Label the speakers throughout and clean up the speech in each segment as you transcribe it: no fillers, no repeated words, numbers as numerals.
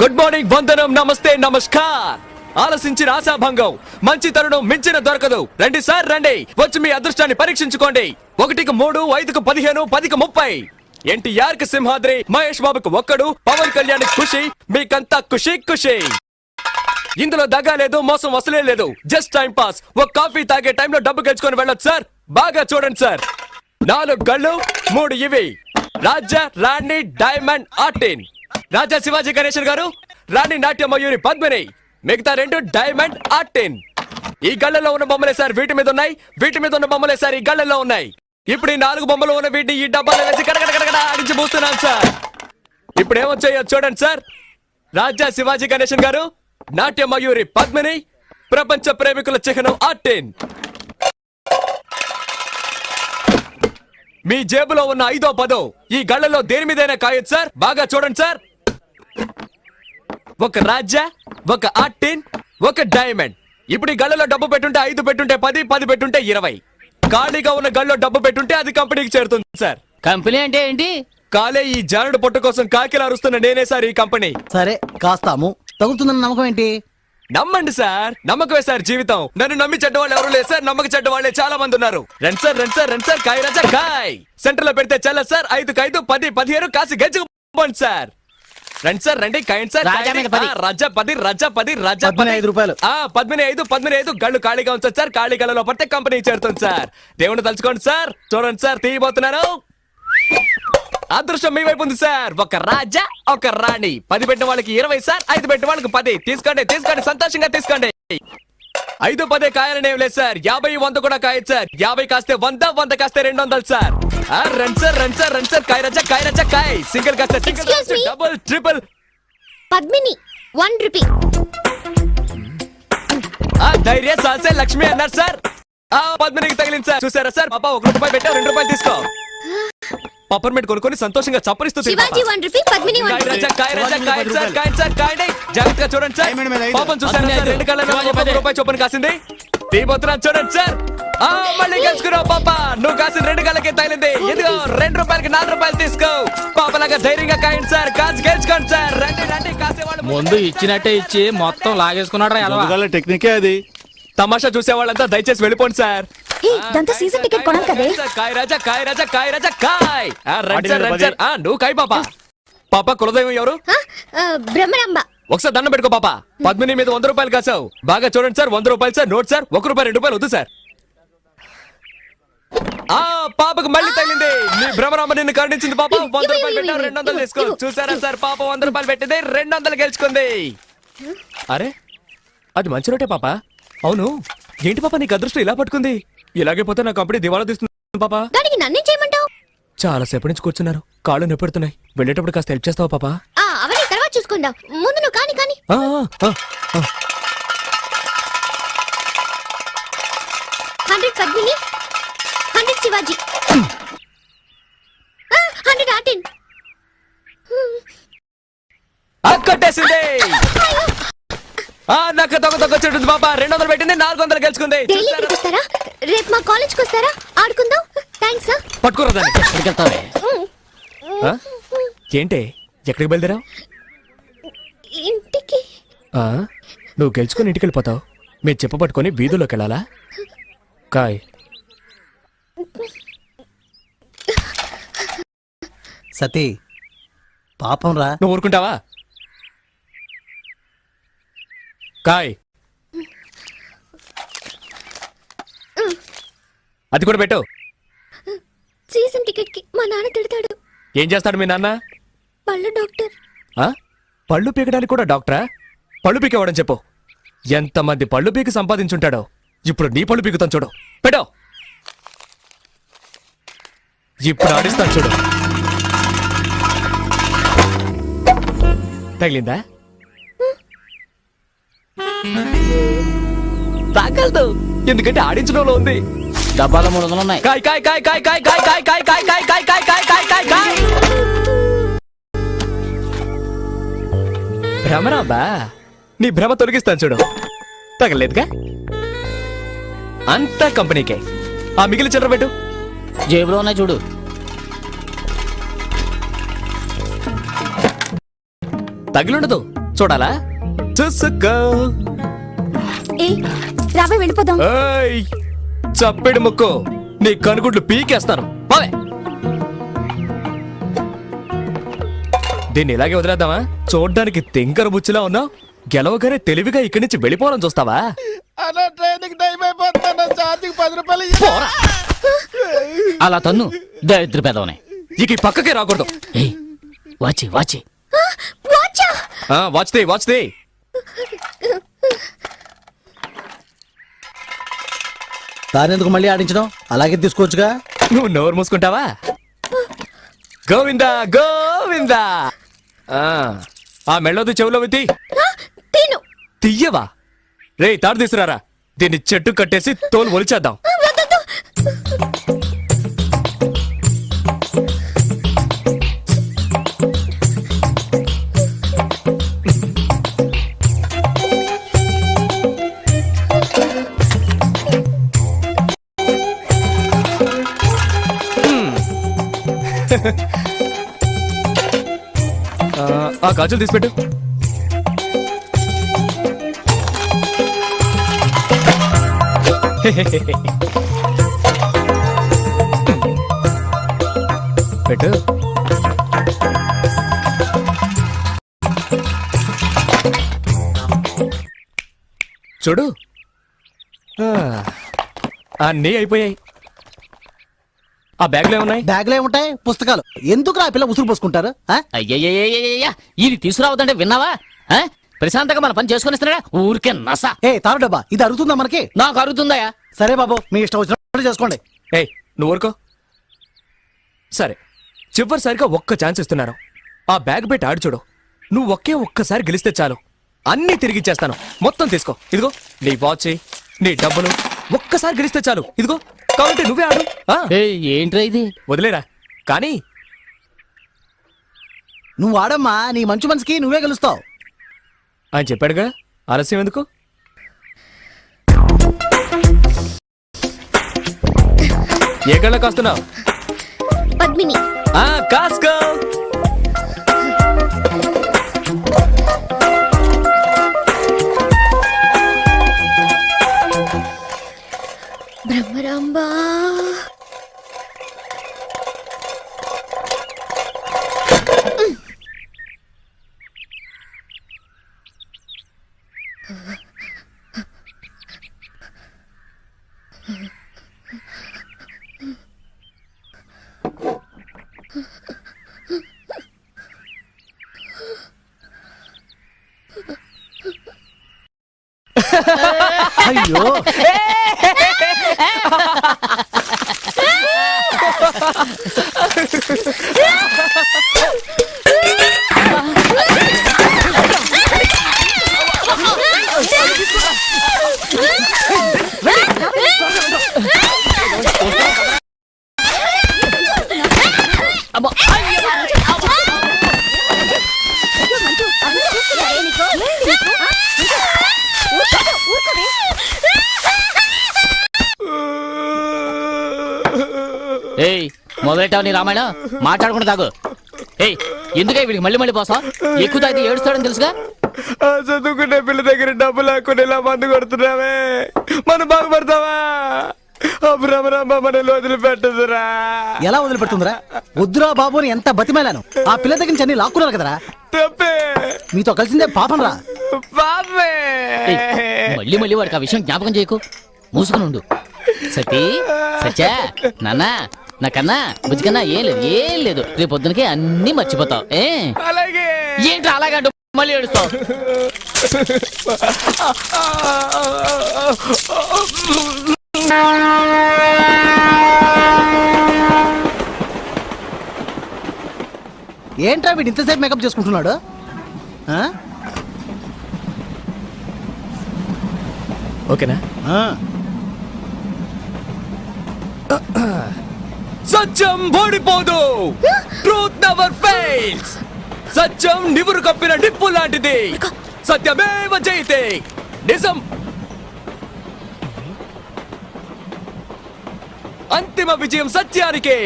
Speaker 1: Good morning, వందనం, నమస్తే, నమస్కార్. ఆలసించిన ఆశాభంగం, మంచి తరుణం మించిన దొరకదు. రండి సార్ రండి, వచ్చి మీ అదృష్టాన్ని పరీక్షించుకోండి. 1కి 3, 5కి 15, 10కి 30. ఎన్టీఆర్ కి సింహాద్రి, మహేష్ బాబుకు ఒక్కడు, పవన్ కళ్యాణ్ ఖుషి, మీకంతా ఖుషి ఖుషి. ఇందులో దగ్గ లేదు, మోసం వసలే లేదు, జస్ట్ టైం పాస్. ఒక కాఫీ తాగే టైంలో డబ్బు గెలుచుకొని వెళ్ళొచ్చు సార్. బాగా చూడండి సార్, 4 గళ్ళు, 3 ఇవి. రాజా, రాణి, డైమండ్, ఆర్టిన్. రాజా శివాజీ గణేశన్ గారు, రాణి నాట్య మయూరి పద్మిని, మిగతా 2 డైమండ్, ఆర్టిన్. ఈ గళ్ళలో ఉన్న బొమ్మలే సార్ వీటి మీద ఉన్నాయి, వీటి మీద ఉన్న బొమ్మలే సార్ ఈ గళ్ళలో ఉన్నాయి. ఇప్పుడు ఈ 4 బొమ్మలు ఉన్న వీటిని ఈ డబ్బాలో వేసి కడగడ ఆడించి పూస్తున్నాను సార్. ఇప్పుడు ఏమొచ్చాయో చూడండి సార్. రాజా శివాజీ గణేశన్ గారు, నాట్య మయూరి పద్మిని, ప్రపంచ ప్రేమికుల చిహ్నం ఆర్టిన్. మీ జేబులో ఉన్న 5వ 10 ఈ గళ్ళలో దేని మీదైనా కాయొచ్చు సార్. బాగా చూడండి సార్. ఒక రాజా, ఒక ఆర్టిన్, ఒక డైమండ్. ఇప్పుడు ఈ గళ్ళలో డబ్బు పెట్టుంటే 5 పెట్టుంటే 10, 10 పెట్టుంటే 20. ఖాళీగా ఉన్న గళ్ళలో డబ్బు పెట్టుంటే అది కంపెనీకి చేరుతుంది సార్.
Speaker 2: కంపెనీ అంటే ఏంటి?
Speaker 1: కాలే ఈ జానుడు పొట్టు కోసం కాకిలా అరుస్తున్న నేనే సార్ ఈ కంపెనీ.
Speaker 3: సరే కాస్తాము, తగులుతుందన్న నమ్మకం ఏంటి?
Speaker 1: నమ్మండి సార్, నమ్మకమే సార్ జీవితం. నన్ను నమ్మి చెడ్డవాళ్ళు ఎవరు లేదు సార్, నమ్మక చెడ్డవాళ్లే చాలా మంది ఉన్నారు. రండి సార్ రండి సార్ రండి సార్, కాయ రాజా కాయ్. సెంటర్ లో పెడితే చల్ల సార్, 5కి 5, 10, 15 కాసి గెలుచుకోండి సార్. రండి సార్ రండి, కాయండి సార్.
Speaker 2: రాజా మీద 10.
Speaker 1: రాజా 10, రాజా 10, రాజా
Speaker 3: 15 రూపాయలు.
Speaker 1: 15 గళ్ళు ఖాళీగా ఉంచండి సార్. ఖాళీ గళ్ళలో పడితే కంపెనీ చేరుతుంది సార్. దేవుని తలుచుకోండి సార్. చూడండి సార్, తీయబోతున్నారు. అదృష్టం మీ వైపు ఉంది సార్. ఒక రాజా, ఒక రాణి. 10 పెట్టిన వాళ్ళకి 20 సార్, 5 పెట్టిన వాళ్ళకి 10. తీసుకోండి తీసుకోండి, సంతోషంగా తీసుకోండి. 5, 10 కాయాలనేం లేదు సార్. 50, 100 కూడా కాయచ్చు సార్. 50 కాస్తే 100, 100 కాస్తే 200 సార్. రండి సార్ రండి సార్ రండి సార్, కాయ రాజా కాయ రాజా కాయ్. సింగిల్ కాస్తే single, double, triple.
Speaker 4: Padmini 1 rupee.
Speaker 1: ధైర్య సాసే లక్ష్మి అన్నారు సార్. పద్మినికి తగిలింది సార్. చూసారా సార్, పాప 1 రూపాయి పెట్టా, 2 రూపాయలు తీసుకో. పప్పర్మెంట్ కొనుక్కొని సంతోషంగా చప్పరిస్తూ
Speaker 4: శివాజీ 1 రూపీ, పద్మిని 1 రూపీ.
Speaker 1: జాగ్రత్తగా చూడండి సార్. పాపం చూసారా సార్, 2 కళ్ళ 1 రూపాయి చొప్పున కాసింది. తీయబోతున్నాను చూడండి సార్. మళ్ళీ గెలుచుకున్నావు పాప. నువ్వు కాసిన 2 కళ్ళకి తగిలింది. ఇదిగో 2 రూపాయలకి 4 రూపాయలు తీసుకో. పాపలాగా ధైర్యంగా కాయండి సార్, కాసి గెలుచుకోండి సార్. రండి రండి, కాసేవాళ్ళు
Speaker 2: ముందు ఇచ్చినట్టే ఇచ్చి మొత్తం లాగేసుకున్నాడు.
Speaker 3: టెక్నికే అది.
Speaker 1: తమాషా చూసే వాళ్ళంతా దయచేసి వెళ్ళిపోండి సార్.
Speaker 4: ఇదంతా సీజన్ టికెట్ కొనాలి కదే.
Speaker 1: కాయ్ రాజా కాయ్ రాజా కాయ్ రాజా కాయ్. రండి సార్ రండి సార్. నువ్వు కాయ్ పాప. పాప కులదైవం ఎవరు?
Speaker 4: బ్రహ్మరాంబ.
Speaker 1: ఒకసారి దండం పెట్టుకో పాప. పద్మిని మీద 100 రూపాయలు కాసావు. బాగా చూడండి సార్. 100 రూపాయలు సార్. Note sir. 1 రూపాయి 2 రూపాయలు వద్దు సార్. పాపకు మళ్ళీ తగిలింది. నీ భ్రమరాంబ నిన్ను కరుణించింది పాప. 100 రూపాయలు పెట్టావు, 200 తీసుకో. చూసారా సార్, పాప 100 రూపాయలు పెట్టింది, 200 గెలుచుకుంది. అరే అది మంచి రోటే పాప. అవును ఏంటి పాప నీకు అదృష్టం ఇలా పట్టుకుంది? ఇలాగే పోతే నా కంపెనీ దివాలా తీస్తుంది పాప.
Speaker 4: దానికి నన్నేం చేయమంటావు?
Speaker 1: చాలా సేపటి నుంచి కూర్చున్నారు, కాళ్ళు నొప్పెడుతున్నాయి. వెళ్ళేటప్పుడు కాస్త హెల్ప్ చేస్తావా పాప?
Speaker 4: అవన్నీ తర్వాత చూసుకుందాం, ముందు నువ్వు కాని. 100 పద్మిని, 100 శివాజీ, 100 ఆర్టిన్.
Speaker 1: కట్టేసింది. నాకు దొంగ చెట్టు పాప. 200 పెట్టింది, 400 గెలుచుకుంది.
Speaker 4: రేపు మా కాలేజ్కి వస్తారా? ఆడుకుందాం. థ్యాంక్స్.
Speaker 1: పట్టుకోరా దాన్ని. ఏంటి ఎక్కడికి బయలుదేరావు?
Speaker 4: ఇంటికి.
Speaker 1: నువ్వు గెలుచుకుని ఇంటికి వెళ్ళిపోతావు. మీరు చెప్ప పట్టుకొని వీధుల్లోకి వెళ్ళాలా? కాయ్.
Speaker 3: సతీ పాపం రా.
Speaker 1: నువ్వు ఊరుకుంటావా? కాయ్. అది కూడా పెట్టు.
Speaker 4: సీజన్ టికెట్ కి మా నాన్న తిడతాడు.
Speaker 1: ఏం చేస్తాడు మీ నాన్న?
Speaker 4: పళ్ళు డాక్టర్.
Speaker 1: పళ్ళు పీకడానికి కూడా డాక్టరా? పళ్ళు పీకేవాడని చెప్పు. ఎంతమంది పళ్ళు పీకి సంపాదించుంటాడో. ఇప్పుడు నీ పళ్ళు పీకుతాను చూడు. పెట్టో. ఇప్పుడు ఆడిస్తాను చూడు. తగిలిందా? తాగలదు, ఎందుకంటే ఆడించడంలో ఉంది.
Speaker 2: డబ్బాలో 300 ఉన్నాయి.
Speaker 1: కాయ్ కాయ్ కాయ్ కాయ్ కాయ్ కాయ్ కాయ్ కాయ్ కాయ్ కాయ్ కాయ్ కాయ్ కాయ్ కాయ్ కాయ్ కాయ్. భ్రమరాంబా, నీ భ్రమ తొలగిస్తాను చూడు. తగలేదుగా? అంతా కంపెనీకే. మిగిలిన చిల్లర పెట్టు.
Speaker 2: జేబులో ఉన్నాయి చూడు.
Speaker 1: తగిలుండదు, చూడాలా చూసుకో.
Speaker 4: ఏ రావే వెళ్ళిపోదాం.
Speaker 1: ఏయ్, చప్పెడు ముక్కు నీ కనుగుడ్లు పీకేస్తాను బావే. దీన్ని ఇలాగే వదిలేద్దామా? చూడ్డానికి తింకర బుచ్చిలా ఉన్నావు, గెలవగానే తెలివిగా ఇక్కడి నుంచి వెళ్ళిపోవడం చూస్తావా?
Speaker 5: అలా ట్రైన్కి టైం అయిపోతాను, ఛార్జింగ్ 10 రూపాయలు
Speaker 1: పోరా.
Speaker 2: అలా తన్ను దరిద్ర పెదవనే.
Speaker 1: ఇక ఈ పక్కకే రాకూడదు.
Speaker 2: ఏయ్ వాచి వాచి.
Speaker 4: వాచా
Speaker 1: వాచ్ దే.
Speaker 3: దానెందుకు మళ్ళీ ఆడించడం? అలాగే తీసుకోవచ్చుగా.
Speaker 1: నువ్వు నోరు మూసుకుంటావా? గోవిందా గోవిందా. ఆ మెళ్ళొద్దు, చెవులో విత్తి
Speaker 4: తిను.
Speaker 1: తీయవా? రే తాడు తీసుకురారా, దీన్ని చెట్టు కట్టేసి తోలు ఒలిచేద్దాం.
Speaker 4: వద్దొద్దు.
Speaker 1: ఆ గాజులు తీసిపెట్టు. పెట్టు. చూడు, అన్నీ అయిపోయాయి. ఆ బ్యాగ్లో ఏమున్నాయి?
Speaker 3: బ్యాగ్ లో ఏముంటాయి? పుస్తకాలు. ఎందుకు ఆ పిల్ల ఉసురు పోసుకుంటారు? ఆ?
Speaker 2: అయ్యయ్యయ్యయ్యయ్య ఇది తీసుకురావద్దంటే విన్నావా? ఆ? ప్రశాంతంగా మన పని చేసుకొని ఇస్తున్నాడా? ఊరికే నస.
Speaker 3: ఏ తారు డబ్బా, ఇది అరుగుతుందా మనకి?
Speaker 2: నాకు అరుగుతుందయా?
Speaker 3: సరే బాబు, మీ ఇష్టం వచ్చినట్టు చేసుకోండి.
Speaker 1: ఏయ్ నువ్వు ఊరుకో. సరే, చివరిసారిగా ఒక్క ఛాన్స్ ఇస్తున్నాను. ఆ బ్యాగ్ పెట్టి ఆడు చూడు. నువ్వు ఒక్కసారి గెలిస్తే చాలు, అన్నీ తిరిగిచ్చేస్తాను. మొత్తం తీసుకో. ఇదిగో నీ వాచ్, నీ డబ్బులు. ఒక్కసారి గెలిస్తే చాలు, ఇదిగో కాబట్టి నువ్వే ఆడు.
Speaker 2: ఏంట్రా ఇది?
Speaker 1: వదిలేరా కానీ.
Speaker 3: నువ్వు ఆడమ్మా, నీ మంచి మనసుకి నువ్వే గెలుస్తావు.
Speaker 1: ఆయన చెప్పాడుగా, ఆలస్యం ఎందుకు? ఏ గళ్ళ కాస్తున్నావు?
Speaker 4: పద్మిని.
Speaker 1: కాస్కో.
Speaker 4: బ్రహ్మరాంబా.
Speaker 3: అయ్యో,
Speaker 2: అబ్బో. ఏయ్ మొదలెట్టావు నీ రామాయణం, మాట్లాడకుండా తాగు. ఏయ్ ఎందుకే వీడికి మళ్ళీ మళ్ళీ పోసా? ఎక్కువ తాగితే ఏడుస్తాడని తెలుసుగా.
Speaker 1: చదువుకునే పిల్ల దగ్గర డబ్బు లేకుండా ఇలా మందు కొడుతున్నావే, మనం బాగుపడతావా? మనలో వదిలిపెట్టదురా.
Speaker 3: ఎలా వదిలిపెడుతుందిరా? వద్దురా బాబు అని ఎంత బతిమేలాను. ఆ పిల్ల దగ్గర నుంచి అన్ని లాక్కున్నారు కదరా.
Speaker 1: తప్పే,
Speaker 3: మీతో కలిసిందే పాపం రా.
Speaker 1: పాపే.
Speaker 2: మళ్ళీ మళ్ళీ వాడికి ఆ విషయం జ్ఞాపకం చేయకు, మూసుకుని ఉండు. సతీ సత్యా నాన్న నాకన్నా బుజ్జికన్నా ఏం లేదు రేపు పొద్దునకి అన్ని మర్చిపోతావు.
Speaker 1: అలాగే.
Speaker 2: ఏంటి అలాగంటూ మళ్ళీ ఏడుస్తావు?
Speaker 3: ఏంట్రా వీడు ఇంతసేపు మేకప్ చేసుకుంటున్నాడు? ఆ?
Speaker 1: ఓకేనా?
Speaker 3: ఆ.
Speaker 1: సత్యం ఓడిపోదు. Truth never fails. సత్యం నివురు కప్పిన నిప్పు లాంటిది. సత్యమేవ జయతే. నిజం అంతిమ విజయం సత్యానికి.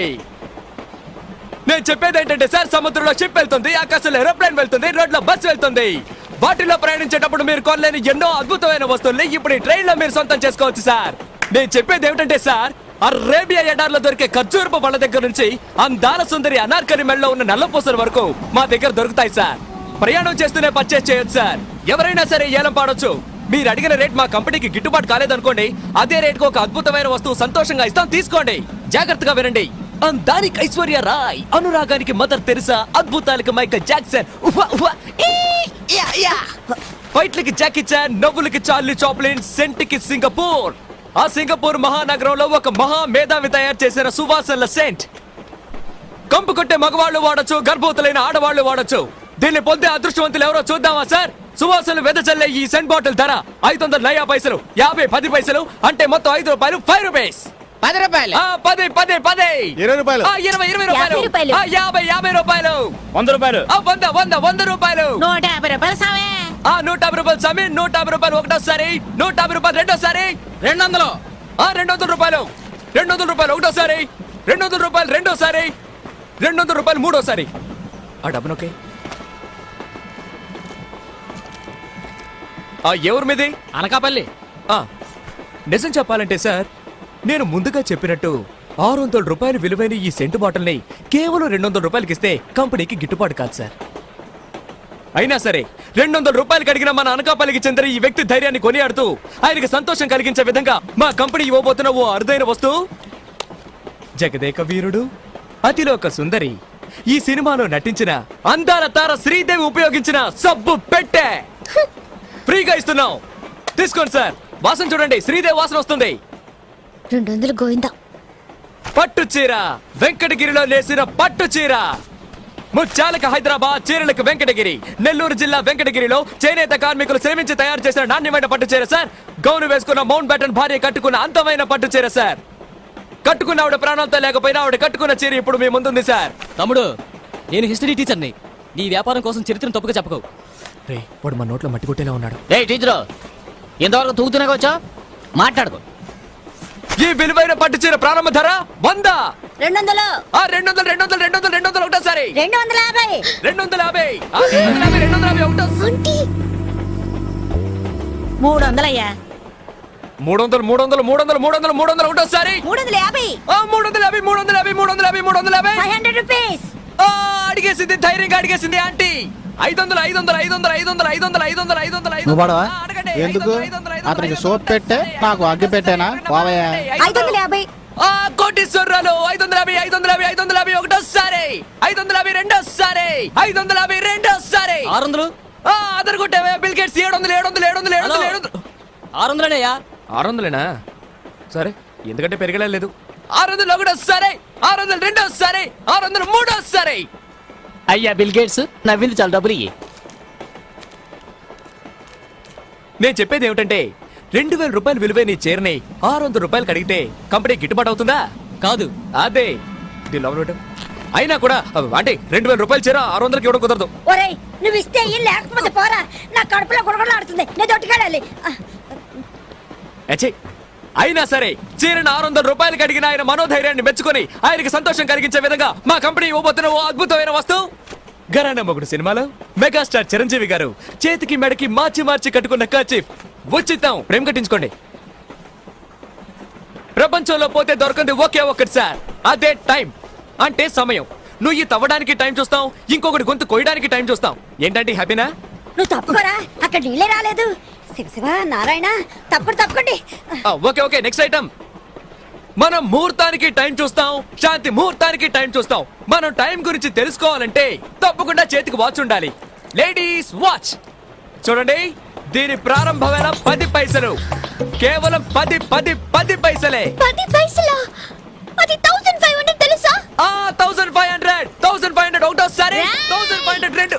Speaker 1: నేను చెప్పేది ఏంటంటే సార్, సముద్రంలో షిప్ వెళ్తుంది, ఆకాశంలో ఏరోప్లేన్ వెళ్తుంది, రోడ్లో బస్ వెళ్తుంది, వాటిలో ప్రయాణించేటప్పుడు మీరు కొనలేని ఎన్నో అద్భుతమైన వస్తువుల్ని ఇప్పుడు ఈ ట్రైన్ లో మీరు సొంతం చేసుకోవచ్చు సార్. నేను చెప్పేది ఏమిటంటే సార్, అరేబియా ఎడార్లో దొరికే ఖర్జూరపు పళ్ళ దగ్గర నుంచి అందాల సుందరి అనార్కలి మెడలో ఉన్న నల్లపూసల వరకు మా దగ్గర దొరుకుతాయి సార్. ప్రయాణం చేస్తూనే పర్చేస్ చేయొచ్చు సార్. ఎవరైనా సరే ఏలం పాడొచ్చు. మీరు అడిగిన రేట్ మా కంపెనీకి గిట్టుబాటు కాలేదనుకోండి, అదే రేటుకు ఒక అద్భుతమైన వస్తువు సంతోషంగా ఇస్తాం, తీసుకోండి. జాగ్రత్తగా వినండి. అందానికి ఐశ్వర్య రాయ్, అనురాగానికి మదర్ తెరిసా, అద్భుతాలకి మైకల్ జాక్సన్, ఫైట్లకి జాకీ చాన్, నవ్వులకి చార్లీ చాప్లిన్, సెంట్కి సింగపూర్. ఆ సింగపూర్ మహానగరంలో ఒక మహా మేధావి తయారు చేసిన సువాసనల సెంట్. కంపు కొట్టే మగవాళ్ళు వాడచ్చు, గర్భవతులైన ఆడవాళ్లు వాడచ్చు. దీన్ని పొందే అదృష్టవంతులు ఎవరో చూద్దామా సార్? సువాసనలు వెదజల్లే ఈ సెంట్ బాటిల్ ధర 500 నయా పైసలు, 50 10 పైసలు, అంటే మొత్తం 5 రూపాయలు, 5 రూపీస్.
Speaker 2: 10 రూపాయలు,
Speaker 1: 10 10 10,
Speaker 5: 20 రూపాయలు,
Speaker 1: 20 రూపాయలు, 50 రూపాయలు,
Speaker 5: 100 రూపాయలు,
Speaker 1: 100 రూపాయలు,
Speaker 2: 150 రూపాయలు సామే.
Speaker 1: 150 రూపాయలు స్వామి, 150 రూపాయలు ఒకటోసారి, 150 రూపాయలు రెండోసారి, 200 రూపాయలు, 200 రూపాయలు ఒకటోసారి, 200 రూపాయలు రెండోసారి, 200 రూపాయలు మూడోసారి. ఆ డబ్బునొకే ఎవరి మీది?
Speaker 2: అనకాపల్లి.
Speaker 1: నిజం చెప్పాలంటే సార్, నేను ముందుగా చెప్పినట్టు 600 రూపాయలు విలువైన ఈ సెంటు బాటిల్ని కేవలం 200 రూపాయలకి ఇస్తే కంపెనీకి గిట్టుబాటు కాదు సార్. అయినా సరే 200 రూపాయలకి అడిగిన మన అనకాపల్లికి చెందిన ఈ వ్యక్తి ధైర్యాన్ని కొనియాడుతూ ఆయనకి సంతోషం కలిగించే విధంగా మా కంపెనీ ఇవ్వబోతున్న ఓ అరుదైన వస్తువు, జగదేక వీరుడు, అతిలోక సుందరి, ఈ సినిమాలో నటించిన అందాల తార శ్రీదేవి ఉపయోగించిన సబ్బు పెట్టె ఫ్రీగా ఇస్తున్నాం. తీసుకోండి సార్. వాసన చూడండి, శ్రీదేవి వాసన వస్తుంది.
Speaker 4: 200 గోవిందా.
Speaker 1: పట్టు చీర, వెంకటగిరిలో నేసిన పట్టు చీర. ముత్యాలకు హైదరాబాద్, చీరలకు వెంకటగిరి. నెల్లూరు జిల్లా వెంకటగిరిలో చేనేత కార్మికులు శ్రమించి తయారు చేసిన నాణ్యమైన పట్టు చీర సార్. గౌను వేసుకున్న మౌంట్ బ్యాటన్ భార్య కట్టుకున్న అందమైన పట్టు చీర సార్. కట్టుకున్న ఆవిడ ప్రాణాలతో లేకపోయినా ఆవిడ కట్టుకున్న చీర ఇప్పుడు మీ ముందుంది సార్.
Speaker 6: తమ్ముడు, నేను హిస్టరీ టీచర్ని. నీ వ్యాపారం కోసం చరిత్రను తప్పుగా చెప్పకు.
Speaker 1: రే, వాడు మా నోట్లో మట్టి కొట్టేలా ఉన్నాడు.
Speaker 2: రే టీచరు, ఎంతవరకు తూగుతున్నాగా వచ్చా? మాట్లాడుకో.
Speaker 1: ఈ విలువైన పట్టు చీర ప్రారంభ ధర 100.
Speaker 4: 200.
Speaker 1: 200 200 200 200 ఒకటోసారి,
Speaker 4: 250.
Speaker 1: 250 250 ఒకటో,
Speaker 4: ఆంటీ
Speaker 7: 300 అయ్యా.
Speaker 1: 300 300 300 300 300 ఒకటోసారి,
Speaker 7: 350.
Speaker 1: 350 350 350 350.
Speaker 7: 500 రూపీస్.
Speaker 1: అడిగేసింది, ధైర్యంగా అడిగేసింది ఆంటీ. 500 500 500 500 500 500 500
Speaker 3: నువ్వు పాడవా?
Speaker 1: అడగండి.
Speaker 5: ఎందుకు?
Speaker 1: 500 500
Speaker 5: అతనికి సోప్ పెట్టే, నాకు అగ్గి పెట్టేనా? పోవయ్యా.
Speaker 7: 550.
Speaker 1: కోటీశ్వరరాలు 550 550 550 ఒకటోసారి, 550 రెండోసారి, 550 రెండోసారి.
Speaker 6: 600.
Speaker 1: అదర్ కొట్టావే బిల్ గేట్స్. 700 700 700 700 700.
Speaker 6: 600
Speaker 1: 600లేనా? సరే, ఎందుకంటే పెరగలేదు. 600 ఒకటోసారి, 600 రెండోసారి, 600 మూడోసారి.
Speaker 2: అయ్యా బిల్ గేట్స్, నవ్వింది చాలా డబ్బులు ఇయ్యి.
Speaker 1: నేను చెప్పేది ఏమిటంటే 2000 రూపాయలు విలువైన ఈ చీరని 600 రూపాయలకి అడిగితే కంపెనీ గిట్టుబాటు అవుతుందా?
Speaker 6: కాదు.
Speaker 1: అదే దీని లోపల పెట్టు. అయినా కూడా అంటే 2000 రూపాయల చీర 600కి ఇవ్వడం కుదరదు.
Speaker 7: ఒరేయ్, నువ్వు ఇస్తే ఇయ్యి, లేకపోతే పోరా. నా కడుపులో గుడగడలాడుతుంది. నేను దొట్టుకెళ్ళాలి.
Speaker 1: అచ్చే, అయినా సరే చీరను 600 రూపాయలకి అడిగిన ఆయన మనోధైర్యాన్ని మెచ్చుకొని ఆయనకి సంతోషం కలిగించే విధంగా మా కంపెనీ ఇవ్వబోతున్న ఓ అద్భుతమైన వస్తువు, ఘరానా మొగుడు సినిమాలో మెగాస్టార్ చిరంజీవి గారు చేతికి మెడకి మార్చి మార్చి కట్టుకున్న కర్చీఫ్ ఉచితం. ప్రేమ కట్టించుకోండి. ప్రపంచంలో పోతే దొరకంది ఒకే ఒక్కటి సార్, అదే టైం. అంటే సమయం. నువ్వు ఈ తవ్వడానికి టైం చూస్తాం, ఇంకొకటి గొంతు కొయ్యడానికి టైం చూస్తాం. ఏంటంటే హ్యాపీనా?
Speaker 7: నువ్వు తప్పుకోరా, అక్కడ నీళ్ళే రాలేదు. శివ శివ నారాయణ, తప్పకండి.
Speaker 1: Okay okay, next item. మనం ముహూర్తానికి టైం చూస్తాం, శాంతి ముహూర్తానికి టైం చూస్తాం. మనం టైం గురించి తెలుసుకోవాలంటే తప్పకుండా చేతికి వాచ్ ఉండాలి. లేడీస్ వాచ్ చూడండి, దీని ప్రారంభ వేళ 10 పైసలు. కేవలం 10 10 10 పైసలే.
Speaker 4: 10 పైసలా? అది 1500 తెలుసా?
Speaker 1: 1500 1500 ఒకటోసారి, 1500 రెండు.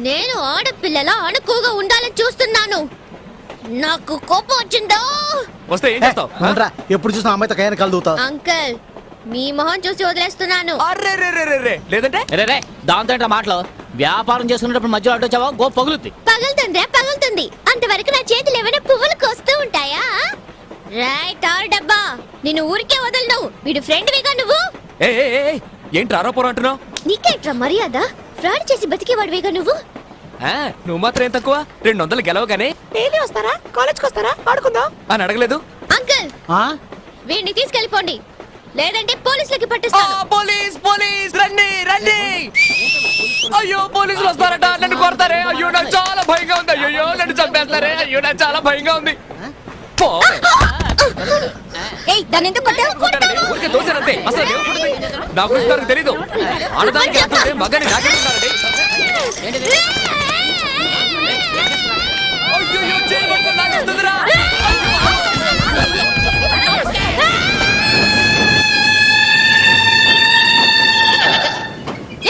Speaker 4: నేను ఆడపిల్లలా అణుకుగా ఉండాలని చూస్తున్నాను. నాకు కోపం వచ్చిందో.
Speaker 1: వస్తే ఏం చేస్తావు?
Speaker 3: అవునరా, ఎప్పుడు చూసిన అమ్మాయితో కయ్యాన్ని కలుదుతావు.
Speaker 4: అంకుల్, మీ మొహం చూసి వదిలేస్తున్నాను.
Speaker 1: అర్రే రే రే రే రే. లేదంటే
Speaker 2: రే రే, దాంతో ఏంట్రా మాటలు? వ్యాపారం చేసుకునేటప్పుడు మధ్యలో అడ్డు వచ్చావా గో పగులుద్ది.
Speaker 4: పగులుతుంది. అంతవరకు నా చేతులు ఏమైనా పువ్వులు కోస్తూ ఉంటాయా? రైట్ ఆర్ డబ్బా, నిన్ను ఊరికే వదలను. వీడు ఫ్రెండ్ వేగా నువ్వు.
Speaker 1: ఏంటి ఆరోపణ అంటున్నావు?
Speaker 4: నీకేంట్రా మర్యాద? ఫ్రాడ్ చేసి బతికేవాడివేగా నువ్వు.
Speaker 1: నువ్వు మాత్రం ఏం తక్కువ 200 గెలవగానే
Speaker 8: డైలీ వస్తారా కాలేజ్కి వస్తారా ఆడుకుందాం
Speaker 1: అని అడగలేదు.
Speaker 4: అంకుల్
Speaker 3: ఆ?
Speaker 4: వీడిని తీసుకెళ్ళిపోండి లేదంటే పోలీసులకి పట్టిస్తాను.
Speaker 1: పోలీస్ పోలీస్ రండి రండి. అయ్యో పోలీసులు వస్తారట, నన్ను కొడతారే. అయ్యో నాకు చాలా భయంగా ఉంది. అయ్యో నన్ను చంపేస్తారే. అయ్యో నాకు చాలా భయంగా ఉంది. పోవే.
Speaker 7: ఏయ్ దాన్ని ఎందుకు కొట్టావు?
Speaker 1: కొట్టానండి, ఊరికే దోశానంతే. అసలు ఏం పుట్టింది? నా గురించి నాకు తెలీదు. ఆడదానికి అంటుంటే మగని నాకేంటారండి. అయ్యో చేయి పట్టుకొని లాగేస్తుందిరా.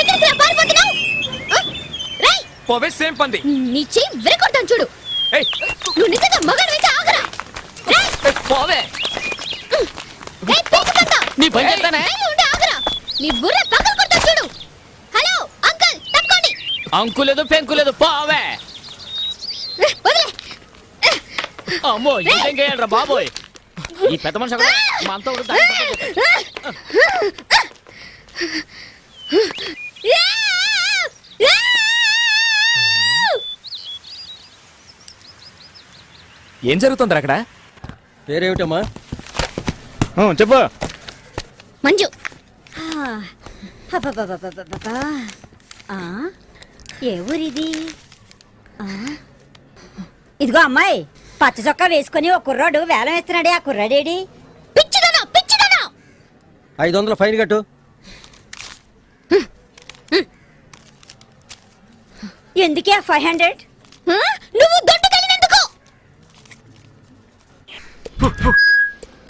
Speaker 4: ఎక్కడికి రా పారిపోతున్నావు? రేయ్
Speaker 1: పోవే సేమ్ పంది.
Speaker 4: నీ చెయ్యి విరగొడతాను చూడు.
Speaker 1: ఏయ్,
Speaker 4: నువ్వు నిజంగా మగాడివైతే ఆగరా. రేయ్
Speaker 1: పోవే.
Speaker 4: రేయ్ పీకుతుందా?
Speaker 2: నీ పని చేస్తానే.
Speaker 4: రేయ్ ఉండి ఆగరా. నీ బుర్ర పగలు కొడతాను చూడు. హలో అంకుల్ తప్పుకోండి.
Speaker 2: అంకులేదు పెంకులేదు పోవే.
Speaker 4: వదిలే.
Speaker 2: అమ్మో ఏం చేయాలరా బాబోయ్. ఈ పెద్ద మనిషి ఒకడు మా అంతా ఒకడు దారి పట్టుకొచ్చాడు.
Speaker 1: ఏం జరుగుతుంది అక్కడ?
Speaker 3: పేరేమిటమ్మా? చెప్పు.
Speaker 4: మంజు
Speaker 7: అబ్బబ్బబ్బబ్బబ్బబ్బా. ఆ, ఏ ఊరిది? ఆ, ఇదిగో అమ్మాయి పచ్చ చొక్కా వేసుకొని ఒక కుర్రాడు వేలం వేస్తున్నాడే, ఆ కుర్రాడేడి?
Speaker 4: పిచ్చిదనా పిచ్చిదనా.
Speaker 3: 500 ఫైన్ కట్టు.
Speaker 7: ఎందుకే 500?
Speaker 4: నువ్వు దొడ్డుకెళ్ళినందుకు.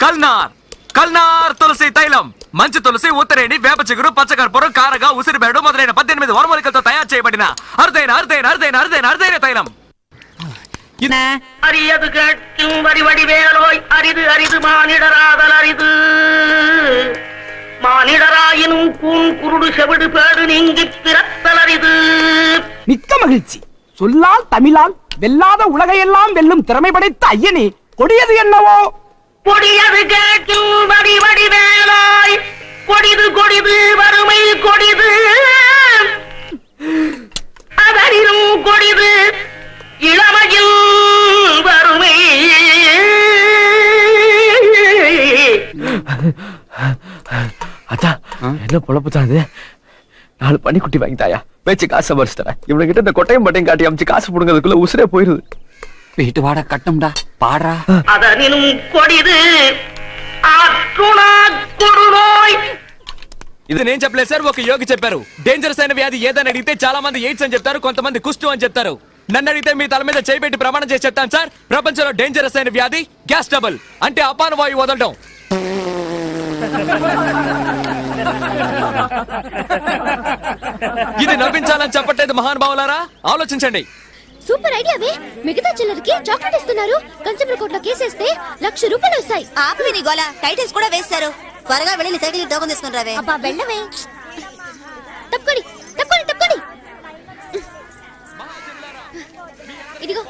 Speaker 1: కల్నార్ కల్నార్ తులసి తైలం. మంచి తులసి, ఉత్తరేణి, వేప చిగురు, పచ్చకర్పూరం, కారగా, ఉసిరిబేడు మొదలైన 18 వనమూలికలతో తయారు చేయబడిన అరుదైన అరుదైన అరుదైన అరుదైన అరుదైన తైలం.
Speaker 9: அரியது கேட்கும் வடிவடி வேலோய் அரிது அரிது மானிடராதல் அரிது மானிடராயினும் கூன் குருடு செவிடு பேடு நீங்கி பிறத்தல் அரிது.
Speaker 8: மிக்க மகிழ்ச்சி. சொல்லால் தமிழால் வெல்லாத உலகையெல்லாம் வெல்லும் திறமை படைத்த ஐயனே, கொடியது என்னவோ?
Speaker 9: கொடியது கேட்கும் வடிவடி வேலோய் கொடிது கொடிது வறுமை கொடிது அதனினும் கொடிது இளமையில் வறுமை.
Speaker 10: அதான் என்ன பொழப்புதான் இது? 4 பனிக்குட்டி வாங்கிட்டாயா? வச்சு காசை மறிச்சிட்டேன். இவனுக்கிட்ட இந்த கொட்டையும் பட்டையும் காட்டி அமைச்சு காசு புடுங்கிறதுக்குள்ள உசுரே போயிருது.
Speaker 6: வீட்டு வாடகை கட்டும்டா பாடுறா.
Speaker 9: அதனினும் கொடிது ஆற்றுணா கொடுநோய்.
Speaker 1: ఇది నేను చెప్పలేదు సార్, ఒక యోగి చెప్పారు. డేంజరస్ అయిన వ్యాధి ఏదని అడిగితే చాలా మంది ఎయిడ్స్ అని చెప్తారు, కొంతమంది కుష్టు అని చెప్తారు. నన్ను అడిగితే మీ తల మీద చేయి పెట్టి ప్రమాణం చేసి చెప్తాను సార్, ప్రపంచంలో డేంజరస్ అయిన వ్యాధి గ్యాస్ ట్రబుల్, అంటే అపాన వాయువు వదలడం. ఇది నవ్వించాలని చెప్పట్లేదు మహానుభావులారా, ఆలోచించండి.
Speaker 4: సూపర్ ఐడియావే. మిగతా చిల్లరకి చాక్లెట్ ఇస్తున్నారు. కన్స్యూమర్ కోర్టులో కేసేస్తే ₹1,00,000 వస్తాయి.
Speaker 7: ఆపవి నీ గోల, టైటిల్స్ కూడా వేస్తారు. త్వరగా వెళ్ళి నీ సైకిల్ టోకెన్ తీసుకుని రావే.
Speaker 4: అబ్బా వెళ్ళవే. తప్పుకోండి తప్పుకోండి తప్పుకోండి. ఇదిగో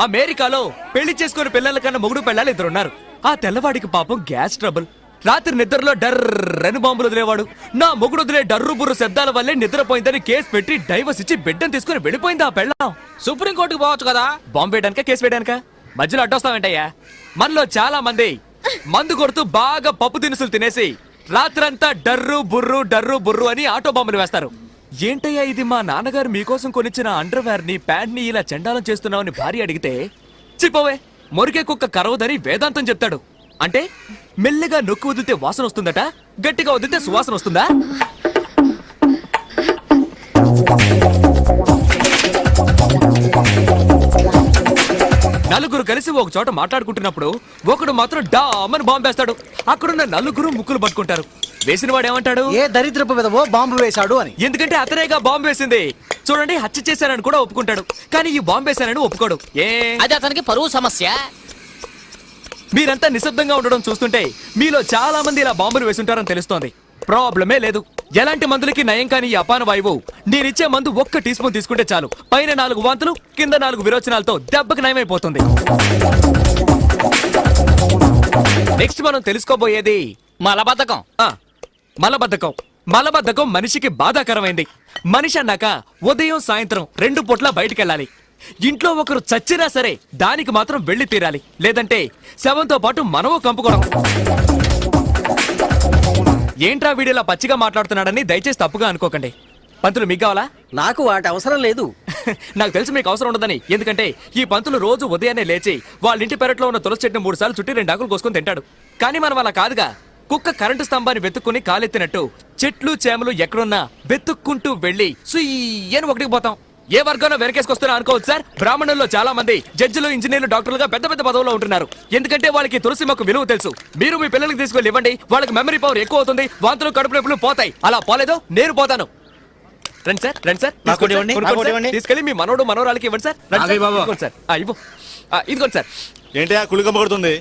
Speaker 1: అమెరికాలో పెళ్లి చేసుకుని పిల్లల కన్నా మొగుడు పిల్లలు 2 ఉన్నారు. ఆ తెల్లవాడికి పాపం గ్యాస్ ట్రబుల్. రాత్రి నిద్రలో డర్రని బాంబులు వదిలేవాడు. నా మొగుడు వదిలే డర్రు బుర్రు శబ్దాల వల్లే నిద్రపోయిందని కేసు పెట్టి డైవర్స్ ఇచ్చి బిడ్డను తీసుకుని వెళ్ళిపోయింది ఆ పెళ్ళం.
Speaker 6: సుప్రీంకోర్టుకు పోవచ్చు కదా.
Speaker 1: బాంబు వేయడానిక కేసు వేయడానిక? మధ్యలో అడ్డొస్తావేంటయ్యా? మనలో చాలా మంది మందు కొడుతూ బాగా పప్పు దినుసులు తినేసి రాత్రంతా డర్రు బుర్రు అని ఆటో బాంబులు వేస్తారు. ఏంటయ్యా ఇది, మా నాన్నగారు మీకోసం కొనిచ్చిన అండర్వేర్ ని ప్యాంట్ ని ఇలా చండాలం చేస్తున్నావని భార్య అడిగితే, చిపోవే మొరికే కుక్క కరవదని వేదాంతం చెప్తాడు. అంటే మెల్లగా నొక్కి వదిలితే వాసన వస్తుందట, గట్టిగా వదిలితే సువాసన వస్తుందా? నలుగురు కలిసి ఒక చోట మాట్లాడుకుంటున్నప్పుడు ఒకడు మాత్రం డామని బాంబు వేస్తాడు. అక్కడున్న నలుగురు ముక్కులు పట్టుకుంటారు. వేసిన వాడు ఏమంటాడు?
Speaker 3: ఏ దరిద్రపు విధవో బాంబు వేశాడు అని.
Speaker 1: ఎందుకంటే అతనేగా బాంబు వేసింది. చూడండి, హత్య చేశానని కూడా ఒప్పుకుంటాడు, కానీ ఈ బాంబు వేశానని ఒప్పుకోడు.
Speaker 2: అది అతనికి పరువు సమస్య.
Speaker 1: మీరంతా నిశ్శబ్దంగా ఉండడం చూస్తుంటే మీలో చాలా మంది ఇలా బాంబులు వేసుంటారని తెలుస్తోంది. ప్రాబ్లమే లేదు. ఎలాంటి మందులకి నయం కాని ఈ అపాన వాయువు నేనిచ్చే మందు 1 టీ స్పూన్ తీసుకుంటే చాలు. పైన 4 వాంతులు, కింద 4 విరోచనాలతో దెబ్బకి నయమైపోతుంది. నెక్స్ట్ మనం తెలుసుకోబోయేది
Speaker 2: మలబద్ధకం.
Speaker 1: మలబద్ధకం. మలబద్ధకం మనిషికి బాధాకరమైంది. మనిషి అన్నాక ఉదయం సాయంత్రం 2 పూట్ల బయటికెళ్ళాలి. ఇంట్లో ఒకరు చచ్చినా సరే దానికి మాత్రం వెళ్లి తీరాలి, లేదంటే శవంతో పాటు మనము కంపుకోవడం. ఏంట్రా వీడియోలా పచ్చిగా మాట్లాడుతున్నాడని దయచేసి తప్పుగా అనుకోకండి. పంతులు మీకు కావాలా?
Speaker 3: నాకు వాటి అవసరం లేదు.
Speaker 1: నాకు తెలుసు మీకు అవసరం ఉండదని. ఎందుకంటే ఈ పంతులు రోజు ఉదయాన్నే లేచి వాళ్ళ ఇంటి పెరట్లో ఉన్న తులసి చెట్టును 3 సార్లు చుట్టి 2 ఆకులు కోసుకొని తింటాడు. కానీ మనం అలా కాదుగా. కుక్క కరెంటు స్తంభాన్ని వెతుక్కుని కాలెత్తినట్టు చెట్లు చేమలు ఎక్కడున్నా వెతుక్కుంటూ వెళ్లి సుయ్యని ఒకటికి పోతాం. ఏ వర్గంలో వెనకేసుకొస్తున్నా అనుకోవచ్చు సార్. బ్రాహ్మణుల్లో చాలా మంది జడ్జిలు, ఇంజనీర్లు, డాక్టర్లుగా పెద్ద పెద్ద పదవుల్లో ఉంటున్నారు. ఎందుకంటే వాళ్ళకి తులసి మొక్క విలువ తెలుసు. మీరు మీ పిల్లలకి తీసుకెళ్ళి ఇవ్వండి, వాళ్ళకి మెమరీ పవర్ ఎక్కువ అవుతుంది, వాంతులు కడుపు నొప్పులు పోతాయి. అలా పోలేదో నేను పోతాను. రండి సార్, రండి సార్, తీసుకెళ్ళి మీ మనోడు మనోరాలకి ఇవ్వండి సార్. ఇదిగోండి సార్, ఇదిగోండి సార్.
Speaker 5: ఏంటి ఆ కుళికమ్మ కొడుతుంది?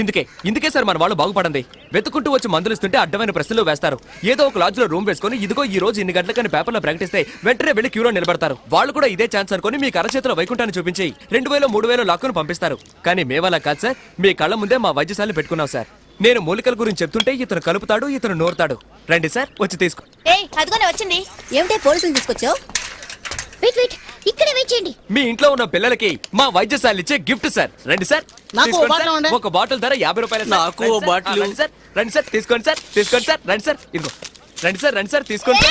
Speaker 1: ఇందుకే సార్ మన వాళ్ళు బాగుపడండి. వెతుకుంటూ వచ్చి మందులు ఇస్తుంటే అడ్డమైన ప్రశ్నలు వేస్తారు. ఏదో ఒక లాడ్జ్ లో రూమ్ వేసుకొని ఇదిగో ఈ రోజు ఇన్ని గంటలకని పేపర్లో ప్రకటిస్తే వెంటనే వెళ్లి క్యూలో నిలబడతారు. వాళ్ళు కూడా ఇదే ఛాన్స్ అనుకుని మీ అరచేతిలో వైకుంఠాన్ని చూపించి 2000 3000 లాక్కును పంపిస్తారు. కానీ మేమలా కాదు సార్. మీ కళ్ళ ముందే మా వైద్యశాలను పెట్టుకున్నాం సార్. నేను మూలికల గురించి చెప్తుంటే ఇతను కలుపుతాడు, ఇతను నోరుతాడు. రండి సార్, వచ్చి తీసుకో.
Speaker 4: అదిగోనే వచ్చింది. ఏమిటే పోలీసులు తీసుకొచ్చావు? వెయిట్ వెయిట్, ఇక్కడే వెయిట్ చేయండి.
Speaker 1: మీ ఇంట్లో ఉన్న పిల్లలకి మా వైద్యశాల ఇచ్చే గిఫ్ట్ సార్. రండి సార్, ఒక బాటిల్ ధర 50 రూపాయలు. నాకు బాటిల్. రండి సార్, రండి సార్, తీసుకోండి సార్, తీసుకోండి సార్, రండి సార్, ఇదిగో. రండి సార్, రండి సార్, తీసుకోండి.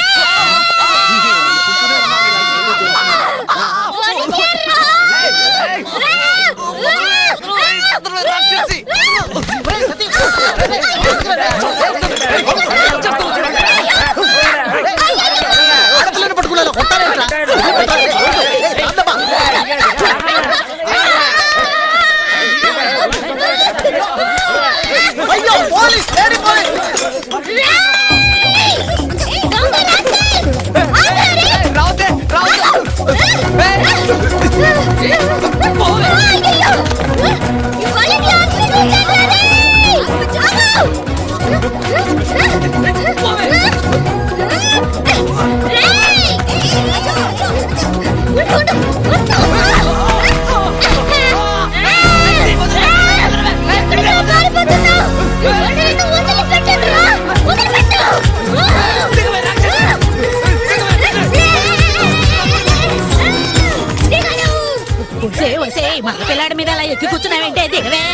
Speaker 7: మగ పిల్లాడి మీద అలా ఎక్కి కూర్చున్నావేంటే? దిగవే.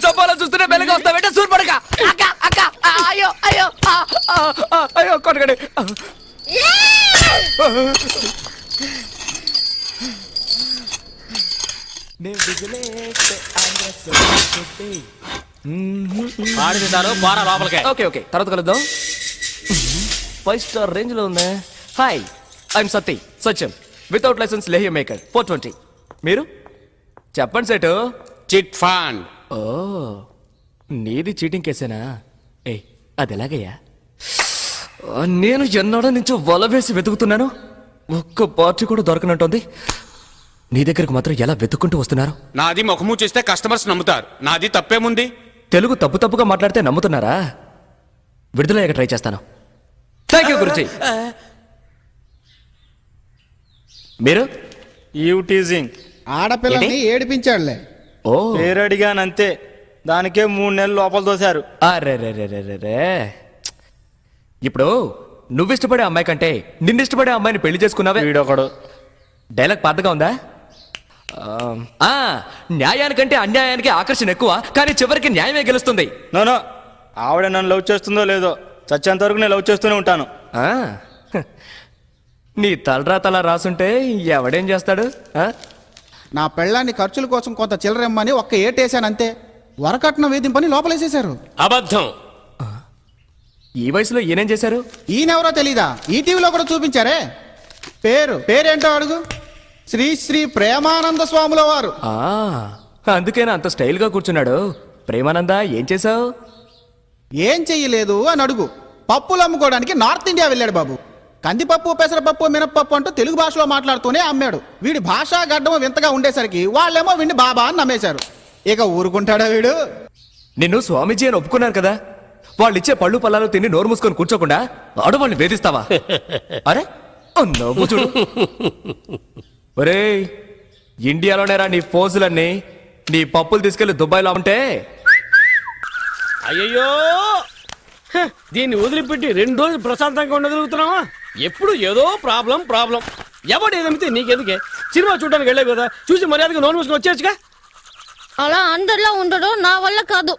Speaker 7: చంపాలని చూస్తూనే బెల్లగా వస్తావేంటే సూర్పడక. అయ్యో అయ్యో అయ్యో కొనగండి. ఓకే ఓకే, తర్వాత కలుద్దాం. 5 స్టార్ రేంజ్ లో ఉందా? Hi, I'm Satyam, without license లేహ్య మేకర్ 420. మీరు చెప్పండి సేటు.
Speaker 5: Chit fund.
Speaker 1: ఓ, నీది చీటింగ్ కేసేనా? ఏ, అది ఎలాగయ్యా? నేను ఎన్నాడో నుంచి వల వేసి వెతుకుతున్నాను, ఒక్క పార్టీ కూడా దొరకనంటుంది. నీ దగ్గరకు మాత్రం ఎలా వెతుక్కుంటూ వస్తున్నారు?
Speaker 5: నాది ముఖము చేస్తే కస్టమర్స్ నమ్ముతారు, నాది తప్పేముంది?
Speaker 1: తెలుగు తప్పుగా మాట్లాడితే నమ్ముతున్నారా? విడుదలయ్యాక ట్రై చేస్తాను. Thank you Guruji. మీరు
Speaker 5: ఆడపిల్లని ఏడిపించాడులే.
Speaker 1: ఓ,
Speaker 6: పేరు అడిగానంతే, దానికే 3 నెలలు లోపల తోశారు.
Speaker 1: అరే, ఇప్పుడు నువ్విష్టపడే అమ్మాయి కంటే నిన్నిష్టపడే అమ్మాయిని పెళ్లి చేసుకున్నావే.
Speaker 6: వీడొకడు.
Speaker 1: డైలాగ్ పాతగా ఉందా? న్యాయానికంటే అన్యాయానికి ఆకర్షణ ఎక్కువ, కానీ చివరికి న్యాయమే గెలుస్తుంది.
Speaker 6: నో, ఆవిడ నన్ను లవ్ చేస్తుందో లేదో, చచ్చేంత వరకు నేను లవ్ చేస్తూనే ఉంటాను.
Speaker 1: నీ తలరా తల రాసుంటే ఎవడేం చేస్తాడు?
Speaker 5: నా పెళ్ళాన్ని ఖర్చుల కోసం కొంత చిల్లరమ్మని ఒక్క ఏటేశానంతే. వరకట్నం వేధింపని లోపలేసేశారు.
Speaker 11: అబద్ధం.
Speaker 1: ఈ వయసులో ఈయనేం చేశారు?
Speaker 5: ఈయనెవరో తెలీదా? ఈ టీవీలో కూడా చూపించారే. పేరేంటో అడుగు. శ్రీ శ్రీ ప్రేమానంద స్వాముల వారు.
Speaker 1: ఆ, అందుకేనా అంత స్టైల్ గా కూర్చున్నాడు. ప్రేమానంద, ఏం చేసావు?
Speaker 5: ఏం చెయ్యలేదు అని అడుగు. పప్పులు అమ్ముకోవడానికి నార్త్ ఇండియా వెళ్ళాడు బాబు. కందిపప్పు, పెసరపప్పు, మినప్పప్పు అంటూ తెలుగు భాషలో మాట్లాడుతూనే అమ్మాడు. వీడి భాషా గడ్డం వింతగా ఉండేసరికి వాళ్ళేమో వీడిని బాబా అని నమ్మేశారు. ఇక ఊరుకుంటాడా వీడు?
Speaker 1: నిన్ను స్వామీజీ అని ఒప్పుకున్నారు కదా, వాళ్ళు ఇచ్చే పళ్ళు పళ్ళాలు తిని నోరు మూసుకొని కూర్చోకుండా ఆడవాళ్ళని వేధిస్తావా? అరే నవ్వు చూడు. ఒరేయ్, ఇండియాలోనే రా నీ ఫోజులన్నీ. నీ పప్పులు తీసుకెళ్లి దుబాయ్లో ఉంటే
Speaker 11: అయ్యయ్యో, దీన్ని వదిలిపెట్టి 2 రోజులు ప్రశాంతంగా ఉండగలుగుతున్నావా? ఎప్పుడు ఏదో ప్రాబ్లం. ఎవడు ఏదమితే నీకెందుకే? సినిమా చూడడానికి వెళ్ళావు కదా, చూసి మర్యాదగా నోన్ మూసుకొని వచ్చేచ్చుగా.
Speaker 4: అలా అందరిలో ఉండడం నా వల్ల కాదు.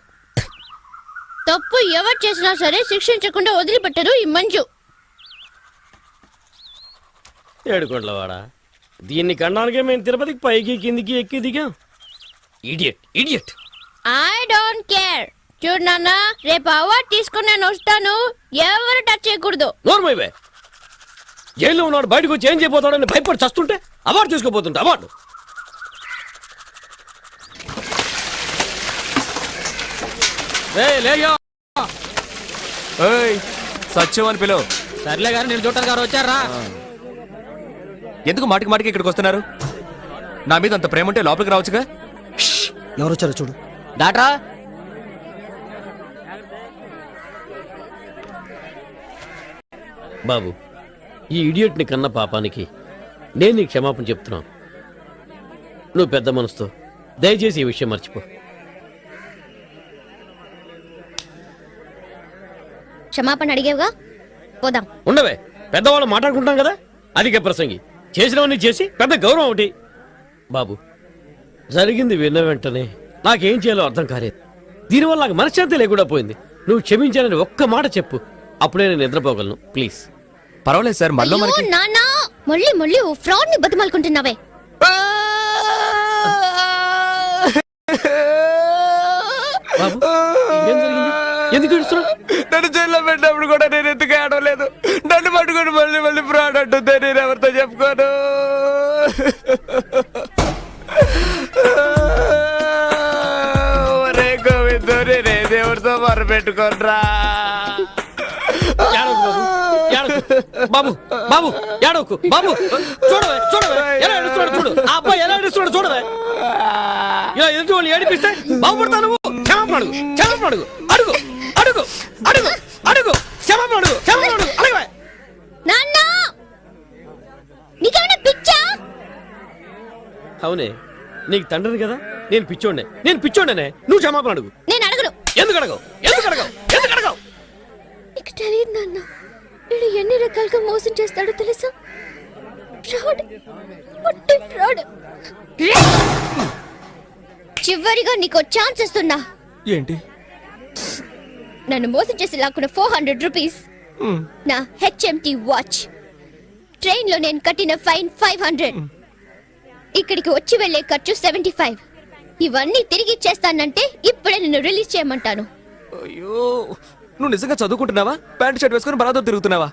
Speaker 4: తప్పు ఎవరు చేసినా సరే శిక్షించకుండా వదిలిపెట్టరు ఈ మంజు.
Speaker 11: ఏడుకోట్లవాడా, దీన్ని కన్నానికే మేము తిరుపతికి పైకి కిందికి ఎక్కి దిగాం. ఇడియట్.
Speaker 4: I don't care. చూడు నాన్న, రేపు అవార్డు తీసుకుని నేను వస్తాను. ఎవరు టచ్ చేయకూడదు.
Speaker 11: నోర్మైవే, జైల్లో ఉన్నాడు బయటకు వచ్చి ఏం చేయబోతాడని భయపడి చస్తుంటే అవార్డు తీసుకోబోతుంటే అవార్డు.
Speaker 1: సత్యం అని పిలువు.
Speaker 2: సర్లే గారు, నేను చూడటానికి గారు వచ్చారా?
Speaker 1: ఎందుకు మాటికి మాటికి ఇక్కడికి వస్తున్నారు? నా మీద అంత ప్రేమ ఉంటే లోపలికి రావచ్చుగా.
Speaker 3: ఎవరొచ్చారో చూడు.
Speaker 2: డాక్టరా,
Speaker 11: బాబు, ఈ ఇడియట్ని కన్న పాపానికి నేను నీకు క్షమాపణ చెప్తున్నాను. నువ్వు పెద్ద మనసుతో దయచేసి ఈ విషయం మర్చిపో.
Speaker 4: క్షమాపణ అడిగేవుగా, పోదాం.
Speaker 11: ఉండవే, పెద్దవాళ్ళు మాట్లాడుకుంటాం కదా. అధిక ప్రసంగి చేసినవన్నీ చేసి పెద్ద గౌరవం ఒకటి. బాబు, జరిగింది విన్న వెంటనే నాకేం చేయాలో అర్థం కాలేదు. దీనివల్ల నాకు మనశ్శాంతి లేకుండా పోయింది. నువ్వు క్షమించాలని ఒక్క మాట చెప్పు, అప్పుడే నేను నిద్రపోగలను. ప్లీజ్.
Speaker 1: పర్వాలేదు సార్, మళ్ళీ
Speaker 4: అయ్యో,
Speaker 1: మనకి
Speaker 4: నాన్న, మళ్ళీ ఓ ఫ్రాడ్ ని బతిమాలుకుంటున్నావే.
Speaker 11: బాబు, ఏం జరిగింది? ఎందుకు ఏడుస్తున్నావ్?
Speaker 1: నన్ను జైల్లో పెట్టినప్పుడు కూడా నేను ఎందుకు ఆడలేదు. నన్ను పట్టుకొని మళ్ళీ ఫ్రాడ్ అంటుందే. నేను ఎవరితో చెప్పుకోను. ఒరే గోవిందో, నేనే దేవుడితో మొరపెట్టుకోనరా.
Speaker 11: బాబు బాబు ఏడవకు బాబు. చూడవే ఎలా ఏడుస్తున్నాడు చూడు. ఆ అబ్బాయి ఎలా ఏడుస్తున్నాడు చూడవే. ఇలా ఎదుటి వాళ్ళు ఏడిపిస్తే బాగుపడతావు నువ్వు. క్షమాపణ అడుగు. క్షమాపణ అడుగు. అడగవే.
Speaker 4: నాన్న, నీకేమైనా పిచ్చా?
Speaker 11: అవునే, నీకు తండ్రిని కదా. నేను పిచ్చోండనే. నువ్వు క్షమాపణ అడుగు.
Speaker 4: నేను అడగను.
Speaker 11: ఎందుకు అడగవు?
Speaker 4: నీకు తెలియదు నాన్న, వీడు ఎన్ని రకాలుగా మోసం చేస్తాడో తెలుసా? ఫ్రాడ్, ఒట్టి ఫ్రాడ్. చివరిగా నీకు ఛాన్స్ ఇస్తున్నా.
Speaker 1: ఏంటి?
Speaker 4: నన్ను మోసం చేసి లాక్కున్న 400 రూపీస్, నా HMT వాచ్, ట్రైన్ లో నేను కట్టిన ఫైన్ 500, ఇక్కడికి వచ్చి వెళ్లే ఖర్చు 75. ఇవన్నీ తిరిగి ఇచ్చేస్తానంటే ఇప్పుడే నిన్ను రిలీజ్ చేయమంటాను.
Speaker 1: అయ్యో, నువ్వు నిజంగా చదువుకుంటున్నావా? ప్యాంట్ షర్ట్ వేసుకుని బలాతో తిరుగుతున్నావా?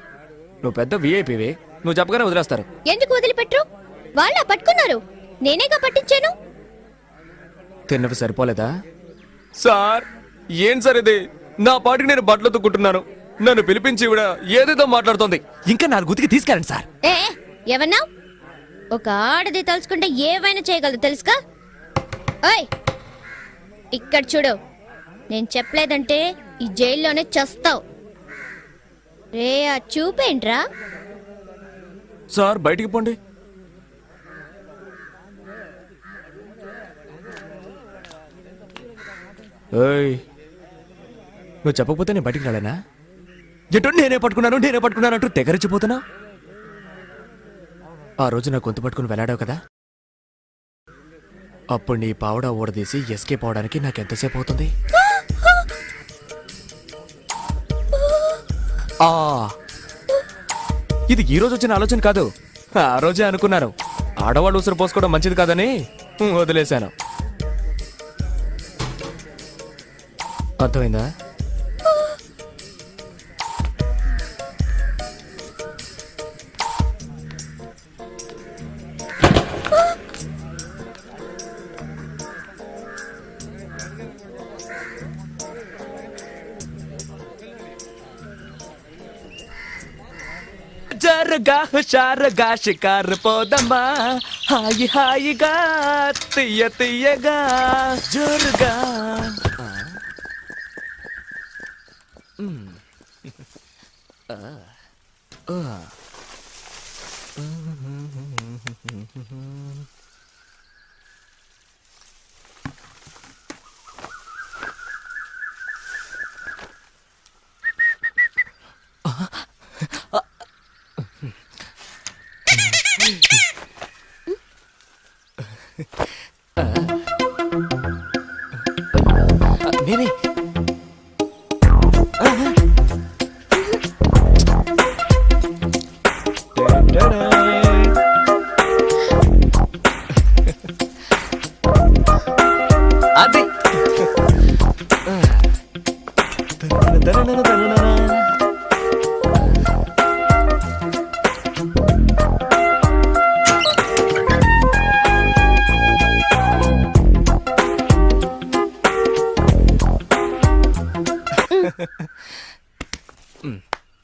Speaker 1: నువ్వు పెద్ద విఐపివే. నువ్వు చెప్పగానే వదిలేస్తారు.
Speaker 4: ఎందుకు వదిలిపెట్టరు? వాళ్ళ పట్టుకున్నారు, నేనేగా పట్టించాను.
Speaker 1: తిన్నవి సరిపోలేదా? సార్, ఏం సార్ ఇది? నా పాటికి నేను బట్టలు తుక్కుంటున్నాను, నన్ను పిలిపించి ఇవిడ ఏదేదో మాట్లాడుతోంది. ఇంకా 4 గుతికి తీసుకెళ్ళండి సార్.
Speaker 4: ఏమన్నా? ఒక ఆడది తలుచుకుంటే ఏవైనా చేయగలదు తెలుసుగా. ఓయ్, ఇక్కడ చూడు, నేను చెప్పలేదంటే ఈ జైల్లోనే చస్తావు. రే, ఆ చూపేంట్రా?
Speaker 1: సార్, బయటికి పోండి. ఏయ్, నువ్వు చెప్పకపోతే నేను బయటికి రాలేనా? ఎటు నేనే పట్టుకున్నాను అంటూ తెగరిచిపోతున్నా. ఆ రోజు నా గొంతు పట్టుకుని వెళ్ళాడావు కదా, అప్పుడు నీ పావడా ఊడదీసి ఎస్కేప్ అవడానికి నాకెంతసేపు అవుతుంది? ఇది ఈ రోజు వచ్చిన ఆలోచన కాదు. ఆ రోజే అనుకున్నాను, ఆడవాళ్ళు ఉసురు పోసుకోవడం మంచిది కాదని వదిలేశాను. అర్థమైందా? జరగా హుషారుగా షికారు పోదమ్మా, హాయి హాయిగా తీయ తీయగా జోరుగా. నేనే అది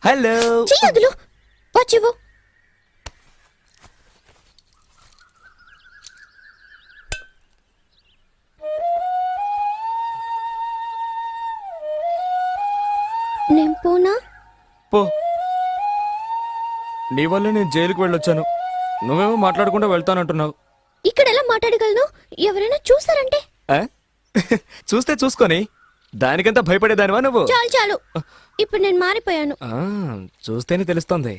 Speaker 1: హలో.
Speaker 4: చెయ్యదులు వచ్చివు. నేను పోనా?
Speaker 1: పో. నీ వల్ల నేను జైలుకి వెళ్ళొచ్చాను. నువ్వేమో మాట్లాడకుండా వెళ్తానంటున్నావు.
Speaker 4: ఇక్కడ ఎలా మాట్లాడగలను? ఎవరైనా చూసారంటే?
Speaker 1: ఆ? చూస్తే చూసుకొని దానికంతా భయపడేదానివా నువ్వు?
Speaker 4: చాలు చాలు, ఇప్పుడు నేను మారిపోయాను.
Speaker 1: ఆ, చూస్తేనే తెలుస్తోంది.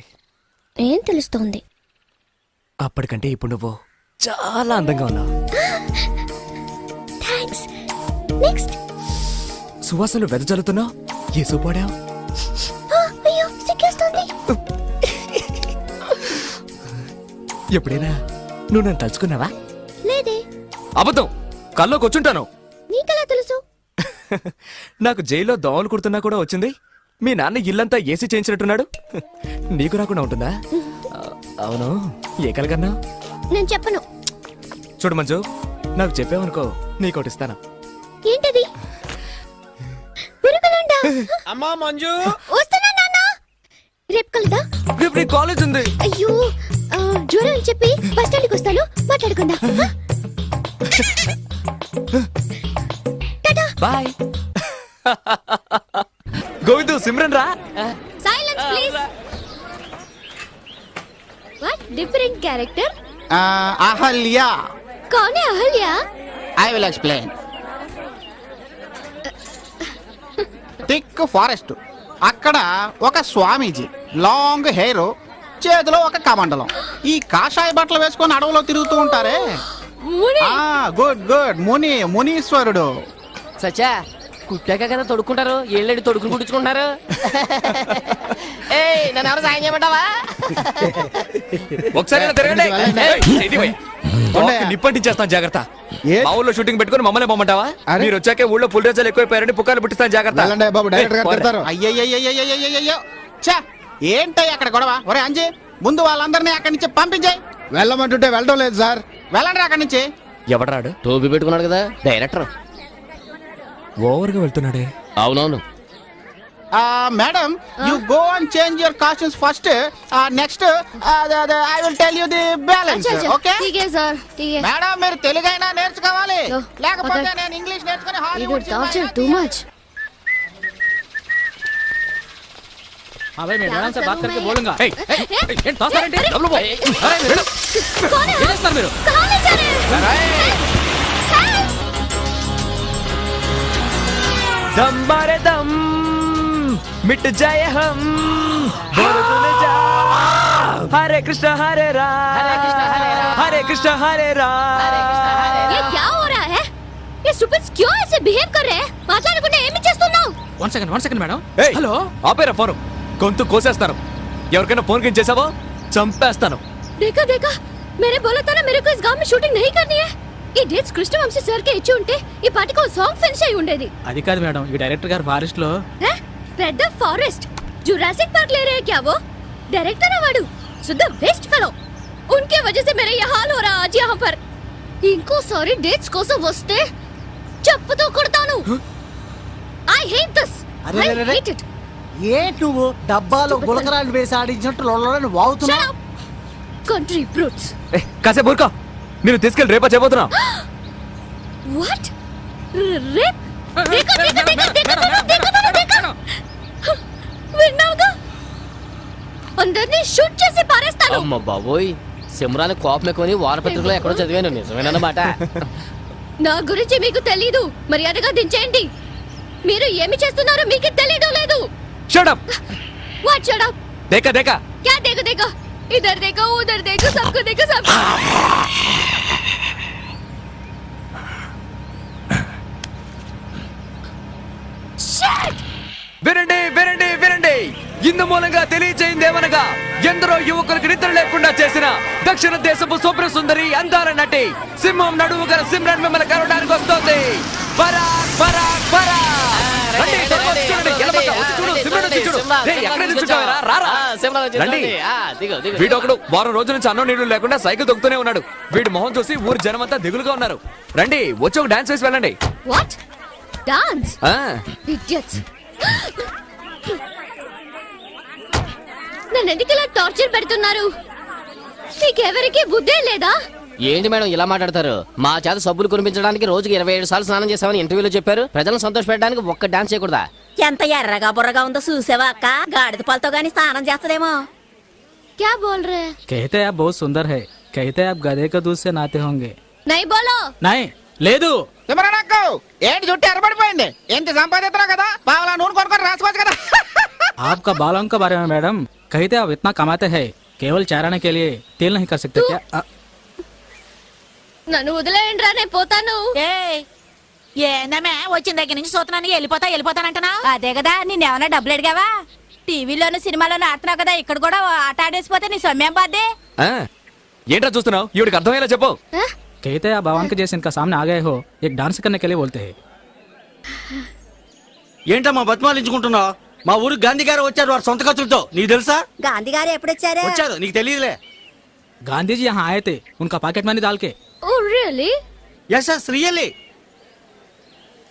Speaker 4: ఏం తెలుస్తోంది?
Speaker 1: అప్పటికంటే ఇప్పుడు నువ్వు చాలా అందంగా ఉన్నావు.
Speaker 4: థాంక్స్. నెక్స్ట్.
Speaker 1: సువాసనలు వెదజల్లుతున్నావు. ఏ సూపాడావు?
Speaker 4: అయ్యో సిగ్గేస్తోంది.
Speaker 1: ఎప్పుడైనా నువ్వు నన్ను తలుచుకున్నావా?
Speaker 4: లేదే.
Speaker 1: అబద్ధం. కల్లోకి వచ్చుంటాను.
Speaker 4: నీకెలా తెలుసు?
Speaker 1: నాకు జైల్లో దోమలు కుడుతున్నా కూడా వచ్చింది. మీ నాన్న ఇల్లంతా ఏసీ చేయించినట్టున్నాడు. నీకు రాకుండా ఉంటుందా? అవును, ఏ కలగన్నా?
Speaker 4: నేను చెప్పను.
Speaker 1: చూడు మంజు, నాకు చెప్పావనుకో నీకోటి ఇస్తాను.
Speaker 4: ఏంటది? పురుగులుండా?
Speaker 11: అమ్మా మంజు,
Speaker 4: వస్తున్నా నాన్న. రేపు కలుదా?
Speaker 1: రేపు నీ కాలేజ్ ఉంది.
Speaker 4: అయ్యో, జ్వరం అని చెప్పి బస్ స్టాండ్కి వస్తాను, మాట్లాడుకుందా.
Speaker 1: బాయ్. గోవిందు, సిమ్రన్ రా.
Speaker 4: Silence please. What different character?
Speaker 5: Ahalya.
Speaker 4: कौन है Ahalya?
Speaker 5: I will explain. Thick forest, అక్కడ ఒక స్వామీజీ, లాంగ్ హెయిర్, చేతిలో ఒక కమండలం. ఈ కాషాయ బట్టలు వేసుకొని అడవిలో తిరుగుతూ ఉంటారే. Good good, మునీశ్వరుడు.
Speaker 2: సచ్చా కుట్టాక కదా తొడుక్కుంటారు, ఏళ్ళెడి తొడుకులు కుట్టించుకుంటారు. ఏయ్, నన్ను ఎవరు సాయం చేయమంటావా?
Speaker 1: ఒకసారి ఇలా తిరగండి. ఏయ్, ఇది పోయి. నిప్పంటించేస్తాను, జాగ్రత్త. మా ఊళ్ళో షూటింగ్ పెట్టుకుని మమ్మల్ని పొమ్మంటావా? మీరు వచ్చాకే ఊళ్ళో పుల్ రేజాలు ఎక్కువైపోయారని పుకార్లు పుట్టిస్తాను, జాగ్రత్త.
Speaker 5: అయ్యయ్యో, ఛా, ఏంటయ్య అక్కడ గొడవ? ఒరే అంజీ, ముందు వాళ్ళందరినీ అక్కడి నుంచి పంపించాయి.
Speaker 3: వెళ్ళమంటుంటే వెళ్ళడం లేదు సార్.
Speaker 5: వెళ్ళండి అక్కడి నుంచి.
Speaker 1: ఎవడరాడు?
Speaker 2: టోపీ పెట్టుకున్నాడు కదా డైరెక్టర్.
Speaker 1: ఓవర్గా వెళ్తున్నాడే.
Speaker 2: అవునవును.
Speaker 5: Madam, you go and change your costumes first. Next I will tell you the balance. Okay
Speaker 4: sir,
Speaker 5: madam, మీరు తెలుగైనా నేర్చుకోవాలి,
Speaker 4: लो,
Speaker 5: లేకపోతే
Speaker 4: पकड़।
Speaker 5: నేను ఇంగ్లీష్ నేర్చుకుని
Speaker 4: ये
Speaker 5: హాలీవుడ్
Speaker 4: टॉर्चर टू मच.
Speaker 3: हाँ भाई, मैं मैडम से बात करके बोलूंगा।
Speaker 1: ఏయ్, ఏయ్, ఏయ్, ఏంటి తోస్తారేంటి? డబ్బులు పో. అరే, వెళ్ళు.
Speaker 4: कौन है?
Speaker 1: ఏం చేస్తున్నారు మీరు?
Speaker 4: कहाँ ले जा रहे हैं?
Speaker 1: दम मारे दम मिट जाए हम बोल तूने जा हरे कृष्ण हरे राम हरे कृष्ण हरे राम.
Speaker 4: ये क्या हो रहा है? ये स्टूपिड्स क्यों ऐसे बिहेव कर रहे हैं? మాట్లాడకుండా ఏమి చేస్తున్నావు?
Speaker 3: One second madam.
Speaker 1: ఏయ్,
Speaker 3: హలో,
Speaker 1: ఆపేరా ఫోన్. గొంతు కోసేస్తాను. ఎవరికైనా ఫోన్ కింద చేసావో చంపేస్తాను.
Speaker 4: देखा देखा, मैंने बोला था ना मेरे को इस गांव में शूटिंग नहीं करनी है. ఈ డేట్స్ కృష్ణవంశీ సార్ కి ఇచ్చి ఉంటే ఈ పాటికి సాంగ్ ఫినిష్ అయి ఉండేది.
Speaker 3: అది కాదు మేడం, ఈ డైరెక్టర్ గారు ఫారెస్ట్ లో
Speaker 4: हैं? పెద్ద ఫారెస్ట్ जुरासिक पार्क ले रहे हैं क्या वो? डायरेक्टर है वाडू शुद्ध वेस्ट फेलो. उनके वजह से मेरा ये हाल हो रहा आज यहाँ पर. इनको सारी डेट्स కోసం వస్తే చెప్పుతో కొడతాను. I hate this.
Speaker 3: అరే
Speaker 4: I
Speaker 3: ray ray.
Speaker 4: hate it.
Speaker 3: ఏంటి నువ్వు డబ్బాలో గులకరాలు వేసి ఆడించినట్టు లొల్లని వాగుతున్నా?
Speaker 4: Shut up. Country brutes.
Speaker 1: కాసేపు ఊరుకో. నేను తీసుకెళ్ళి రేపా చేయబోతున్నా.
Speaker 4: What? Rape? देखो देखो देखो देखो देखो देखो. విన్నావుగా? అందరినీ షూట్ చేసి పారేస్తాను.
Speaker 2: అమ్మ బాబోయ్, సిమ్రాన్ కోపం ఎక్కువని వారపత్రికలో ఎక్కడో చదివాను. నిజమేనన్నమాట.
Speaker 4: నా గురించి మీకు తెలీదు. మర్యాదగా దించేయండి. మీరు ఏమి చేస్తున్నారో మీకు తెలియడం లేదు.
Speaker 1: Shut up.
Speaker 4: What shut up?
Speaker 1: देखा देखा
Speaker 4: क्या देखो देखो? इधर देखो उधर देखो सबको देखो सब. Shit!
Speaker 1: వినండి వినండి వినండి. ఇందు మూలంగా తెలియచేయిందేమనగా ఎందరో యువకులకు నిద్ర లేకుండా చేసిన దక్షిణ దేశపు శుభ్ర సుందరి అందాల నటి సింహం నడుము గల సిమ్రన్ మిమ్మల్ని కలవడానికి వస్తోంది. పరాక్ పరాక్ పరాక్. రండి, త్వరగా వచ్చి చూడండి. ఎలబక్క, వచ్చి చూడు, సిమ్రన్ వచ్చి చూడు. రేయ్, ఎక్కడ నిల్చుంటావురా? రారా. రండి. వీడొకడు వారం రోజుల నుంచి అన్నం నీళ్లు లేకుండా సైకిల్ తొక్కుతూనే ఉన్నాడు. వీడి మొహం చూసి ఊరి జనమంతా దిగులుగా ఉన్నారు. రండి, వచ్చి ఒక డాన్స్ వేసి వెళ్ళండి.
Speaker 4: What? Dance?
Speaker 1: ఆ,
Speaker 4: Idiots. నన్ను ఎందుకు ఇలా టార్చర్ పెడుతున్నారు? మీకెవరికి బుద్ధే లేదా?
Speaker 2: ఏంటి మేడం ఇలా మాట్లాడతారు? మా చేత సబ్బులు కురిపించడానికి రోజుకి 27 సార్లు స్నానం చేసామని ఇంటర్వ్యూలో చెప్పారు. ప్రజలను సంతోష పెట్టడానికి ఒక్క డాన్స్ చేయకూడదా?
Speaker 7: ఎంత ఎర్రగా బుర్రగా ఉందో చూసావా అక్క? గాడిద పాలతో గాని స్నానం చేస్తదేమో.
Speaker 4: क्या बोल रहे हैं?
Speaker 3: कहते हैं आप बहुत सुंदर है, कहते हैं आप गधे का दूध से नहाते होंगे.
Speaker 4: नहीं बोलो.
Speaker 3: नहीं లేదు.
Speaker 5: తిమ్మరానక్కు ఏంటి చుట్టూ ఎర్రబడిపోయింది? ఎంత సంపాదిస్తున్నావు కదా, పావలా నూనె కొనుక్కొని రాసుకోవచ్చు కదా.
Speaker 3: आपका बालों के बारे में मैडम कहते आप इतना कमाते हैं, केवल चाराने के लिए तेल नहीं कर सकते क्या?
Speaker 4: నన్ను వదిలేయండి రా, నేను పోతాను.
Speaker 7: ఏందమ్మే వచ్చిన దగ్గర నుంచి చూస్తున్నాను వెళ్ళిపోతానంటున్నా. అదే కదా, నేనేమన్నా డబ్బులు అడిగావా? టీవీలోను సినిమాలోను ఆడుతున్నావు కదా, ఇక్కడ కూడా ఆట ఆడేసిపోతే నీ సొమ్మేం బాధ్యే?
Speaker 1: ఆ, ఏంట్రా చూస్తున్నావు? ఈవిడికి అర్థమయ్యేలా చెప్పు.
Speaker 3: कहते हैं आप भगवान के जैसे इनका सामने आ गए हो, एक डांस करने के लिए बोलते हैं.
Speaker 11: ఏంటమ్మా బతిమాలించుకుంటున్నావు? మా ఊరు గాంధీ గారు వచ్చారు వారి సొంత ఖర్చులతో. నీకు తెలుసా?
Speaker 7: గాంధీ గారు ఎప్పుడొచ్చారు?
Speaker 11: వచ్చారు, నీకు తెలియదులే.
Speaker 3: गांधी जी यहाँ आए थे, उनका पॉकेट मनी डाल के.
Speaker 4: Oh really?
Speaker 11: Yes yes really.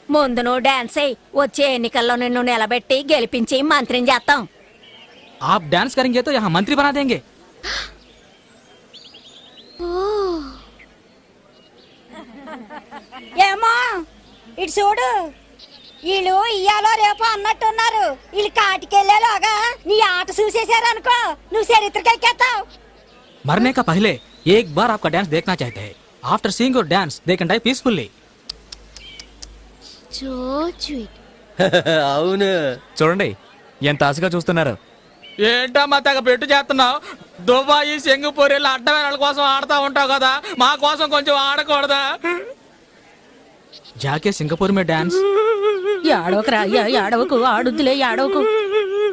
Speaker 7: ముందు నువ్వు డాన్స్ అయ్యి వచ్చే ఎన్నికల్లో నిన్ను నిలబెట్టి గెలిపించి మంత్రిని చేస్తాం.
Speaker 3: आप डांस करेंगे तो यहाँ मंत्री बना देंगे.
Speaker 7: ఏమో ఇటు చూడు, వీళ్ళు ఇయ్యాలో రేపు అన్నట్టున్నారు. వీళ్ళు కాటికెళ్ళేలాగా నీ ఆట చూసేశారు అనుకో, నువ్వు చరిత్రకెక్కేస్తావు.
Speaker 3: मरने का पहले एक बार आपका डांस देखना चाहते हैं. After seeing your dance they can die peacefully.
Speaker 4: So sweet.
Speaker 11: అవును.
Speaker 1: చూడండి ఎంత ఆశగా చూస్తున్నారు.
Speaker 3: ఏంటమ్మా తెగ పెట్టు చేస్తున్నావు? దుబాయ్ సింగపూర్ ఇలా అడ్డవేళ కోసం ఆడుతా ఉంటావు కదా, మా కోసం కొంచెం ఆడకూడదా? జాకే సింగపూర్ మే డాన్స్.
Speaker 7: ఏడవకురా, ఏడవకు, ఆడుద్దులే, ఏడవకు.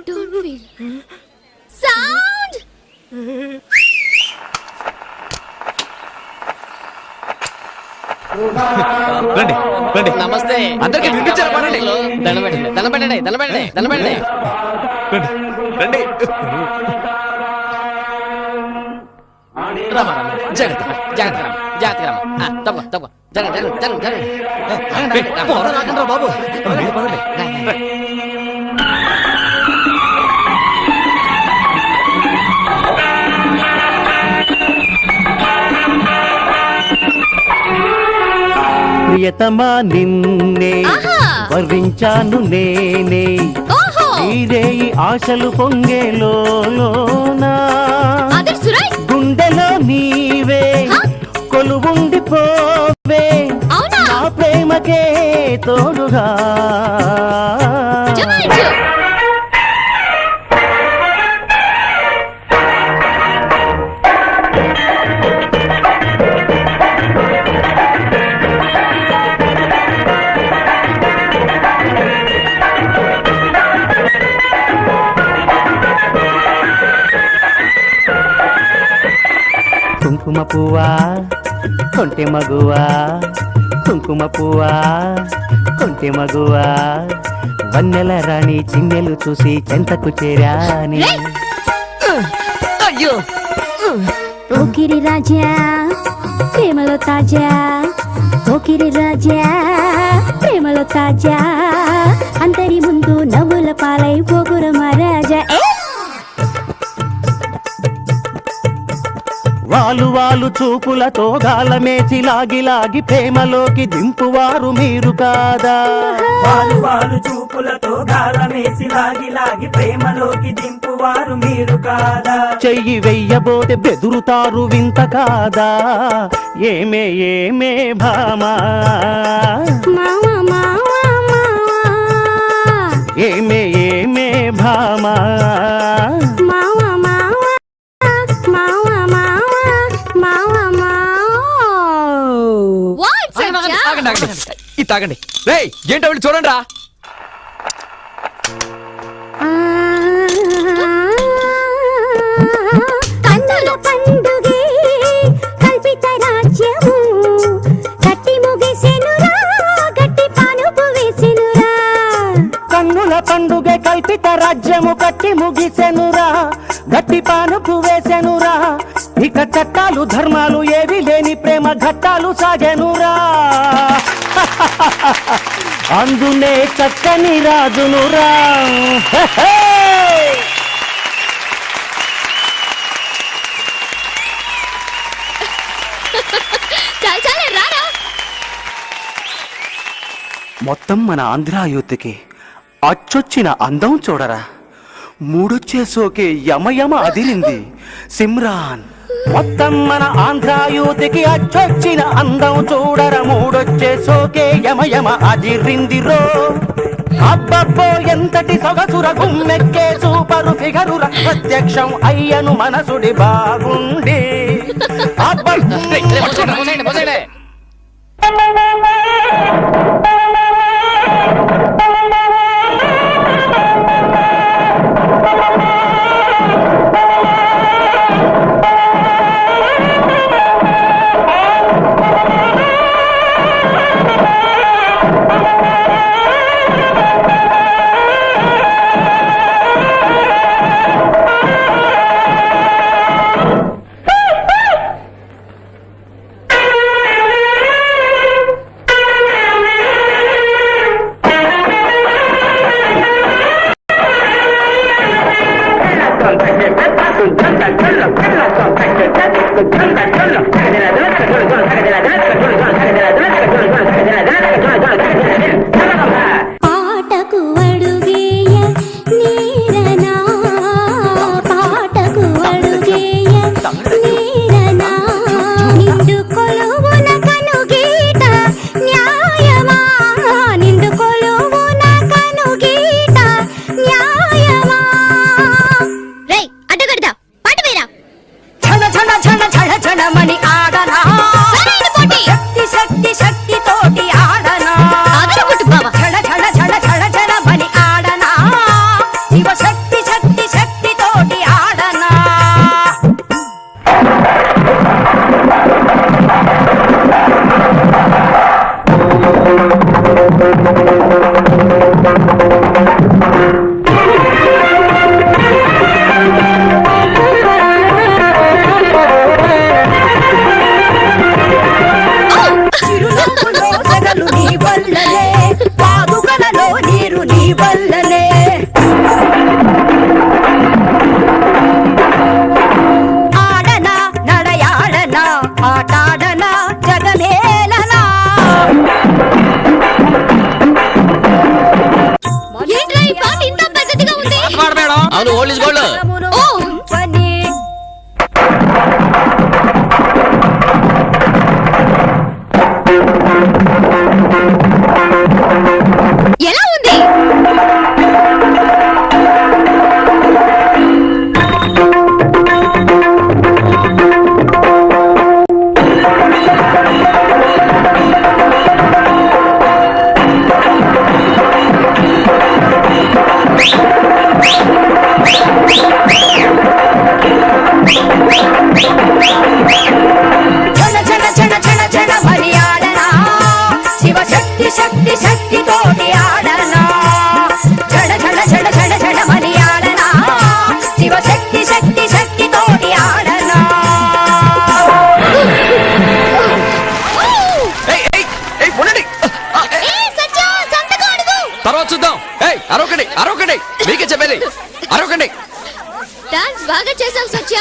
Speaker 4: Don't feel. Sound.
Speaker 1: రండి రండి.
Speaker 2: నమస్తే.
Speaker 1: అందరికీ వినిపించారా? పనండి.
Speaker 2: దండం పెట్టండి, దండం పెట్టండి, దండం పెట్టండి, దండం పెట్టండి.
Speaker 1: రండి.
Speaker 2: రామ, రామ. జాగ్రత్త, జాగ్రత్త రామ, జాగ్రత్త రామ. తప్ప తప్ప జరగండి.
Speaker 3: రాకండ్రా బాబు.
Speaker 1: మీరు పదండి.
Speaker 9: ప్రియతమా నిన్నే
Speaker 4: ఆహా.
Speaker 9: వర్ణించాను నేనే,
Speaker 4: ఓహో.
Speaker 9: నీరే ఈ ఆశలు పొంగేలోనా,
Speaker 4: ఆదర్శ్ రైట్.
Speaker 9: గుండెలో నీవే
Speaker 4: హ?
Speaker 9: కొలువుండిపోవే,
Speaker 4: అవునా?
Speaker 9: నా ప్రేమకే తోడుగా.
Speaker 4: జమాయించు.
Speaker 9: కుంకుమ పువ్వా
Speaker 8: కొంటె మగువా కుంకుమ పువ్వా కొంటె మగువా వన్నెల రాణి చిన్నెలు చూసి చెంతకు చేరాని
Speaker 1: అయ్యో
Speaker 7: పోకిరి రాజా ప్రేమలో తాజా పోకిరి రాజా ప్రేమలో తాజా అందరి ముందు నవ్వుల పాలై పోగుర మహారాజా
Speaker 8: వాలు వాలు చూపులతో గాలమేసి లాగి లాగి ప్రేమలోకి దింపువారు మీరు కాదా
Speaker 9: వాలు వాలు చూపులతో గాలమేసి లాగి లాగి ప్రేమలోకి దింపువారు మీరు కాదా
Speaker 8: చెయ్యి వెయ్యబోతే బెదురుతారు వింత కాదా ఏమే ఏమే భామా
Speaker 7: మావా మావా
Speaker 8: ఏమే ఏమే భామా
Speaker 7: మావా మావా మావా మావా మావా
Speaker 4: వాట్
Speaker 1: ఆగండి, ఆగండి, ఆగండి. ఇది తాగండి. రేయ్ ఏంటో వెళ్ళి చూడండి రా.
Speaker 7: కన్నుల పండుగే కల్పిత రాజ్యము కట్టి ముగిసెనురా గట్టి పానుపు వేసెనురా
Speaker 8: కన్నుల పండుగ కల్పిత రాజ్యము కట్టి ముగిసెనురా గట్టి పానుపు వేసెనురా ఇక చట్టాలు ధర్మాలు ఏవి లేని ప్రేమ ఘట్టాలు సాగెనురా అందునే చక్కని రాజునురా
Speaker 4: చాలా రారా.
Speaker 8: మొత్తం మన ఆంధ్ర యూత్కి అచ్చొచ్చిన అందం చూడరా మూడొచ్చే సోకే యమయమ అదిరింది సిమ్రాన్ మొత్తం మన ఆంధ్ర యూత్కి అచ్చొచ్చిన అందం చూడరా మూడొచ్చే సోకే యమయమ అదిరింది రో అబ్బబ్బో ఎంతటి సొగసుర గుమ్మెక్కే సూపరు ఫిగరుర ప్రత్యక్షం అయ్యను మనసుడి బాగుండి
Speaker 7: పాటకు అడుగేయ నీరనా పాటకు అడుగేయ నీరనా నిండు కొలువున కనుగీట న్యాయమా నిండు కొలువున కనుగీట న్యాయమా రేయ్ అడ్డగడదా పాట వేరా ఛణ ఛణ ఛణ ఛణ ఛణమని ఆడనా శక్తి శక్తి శక్తి తోటి ఆడనా ఛణ ఛణ ఛణ ఛణ ఛణమని ఆడనా శివ శక్తి శక్తి శక్తి తోటి ఆడనా చిరునవ్వులో సెగలు నీ వల్లనే పాదుకలలో నీరు నీ వల్లనే ఆడనా నడయాడనా ఆటాడనా జగమేలనా
Speaker 4: ఏంట్రా ఈ పాట ఇంత పద్ధతిగా ఉంది.
Speaker 2: అవును ఓల్డ్ ఇస్ గోల్డ్
Speaker 7: పని
Speaker 4: ఎలా ఉంది.
Speaker 1: తర్వాత చూద్దాం. ఏయ్ అరవకండి అరవకండి, మీకే చెప్పేది అరవకండి.
Speaker 4: డాన్స్ బాగా చేసావు సత్య.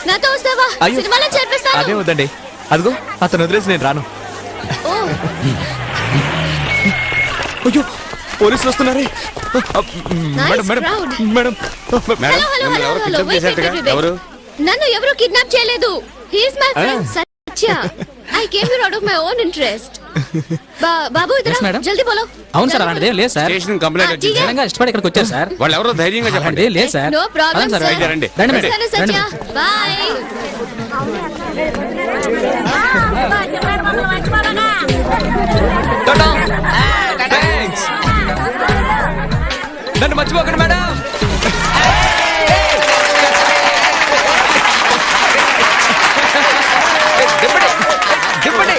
Speaker 4: నాతో వస్తావా?
Speaker 1: అయ్యో.
Speaker 4: సినిమాలో
Speaker 1: అదే
Speaker 4: చేర్పిస్తాను.
Speaker 1: వద్దండి, అదిగో అతను వదిలేసి నేను రాను.
Speaker 4: ఓ,
Speaker 1: అయ్యో పోలీసులు వస్తున్నారే.
Speaker 4: Nice
Speaker 1: madam madam
Speaker 4: crowd.
Speaker 1: Madam
Speaker 4: hello hello hello hello wait, wait, wait, wait. నన్ను ఎవరు కిడ్నాప్ చేయలేదు. He is my friend Satya. I came here out of my own interest. బాబు ఇదరా,
Speaker 3: madam.
Speaker 4: జల్దీ బోలో.
Speaker 3: అవును సార్, అలాంటిదే లేదు సార్.
Speaker 6: స్టేషన్ కంప్లైంట్ వచ్చింది.
Speaker 3: నిజంగా ఇష్టపడి ఇక్కడికి వచ్చారు సార్.
Speaker 6: వాళ్ళు ఎవరో ధైర్యంగా చెప్పండి.
Speaker 3: అలాంటిదే లేదు సార్.
Speaker 4: నో ప్రాబ్లం
Speaker 3: అవును సార్,
Speaker 4: సార్.
Speaker 6: రండి,
Speaker 3: రండి
Speaker 6: రండి.
Speaker 3: మేడం.
Speaker 4: సరే సత్య, బై.
Speaker 1: టాటా. థాంక్స్. నన్ను మర్చిపోకండి మేడం. దింపండి దింపండి.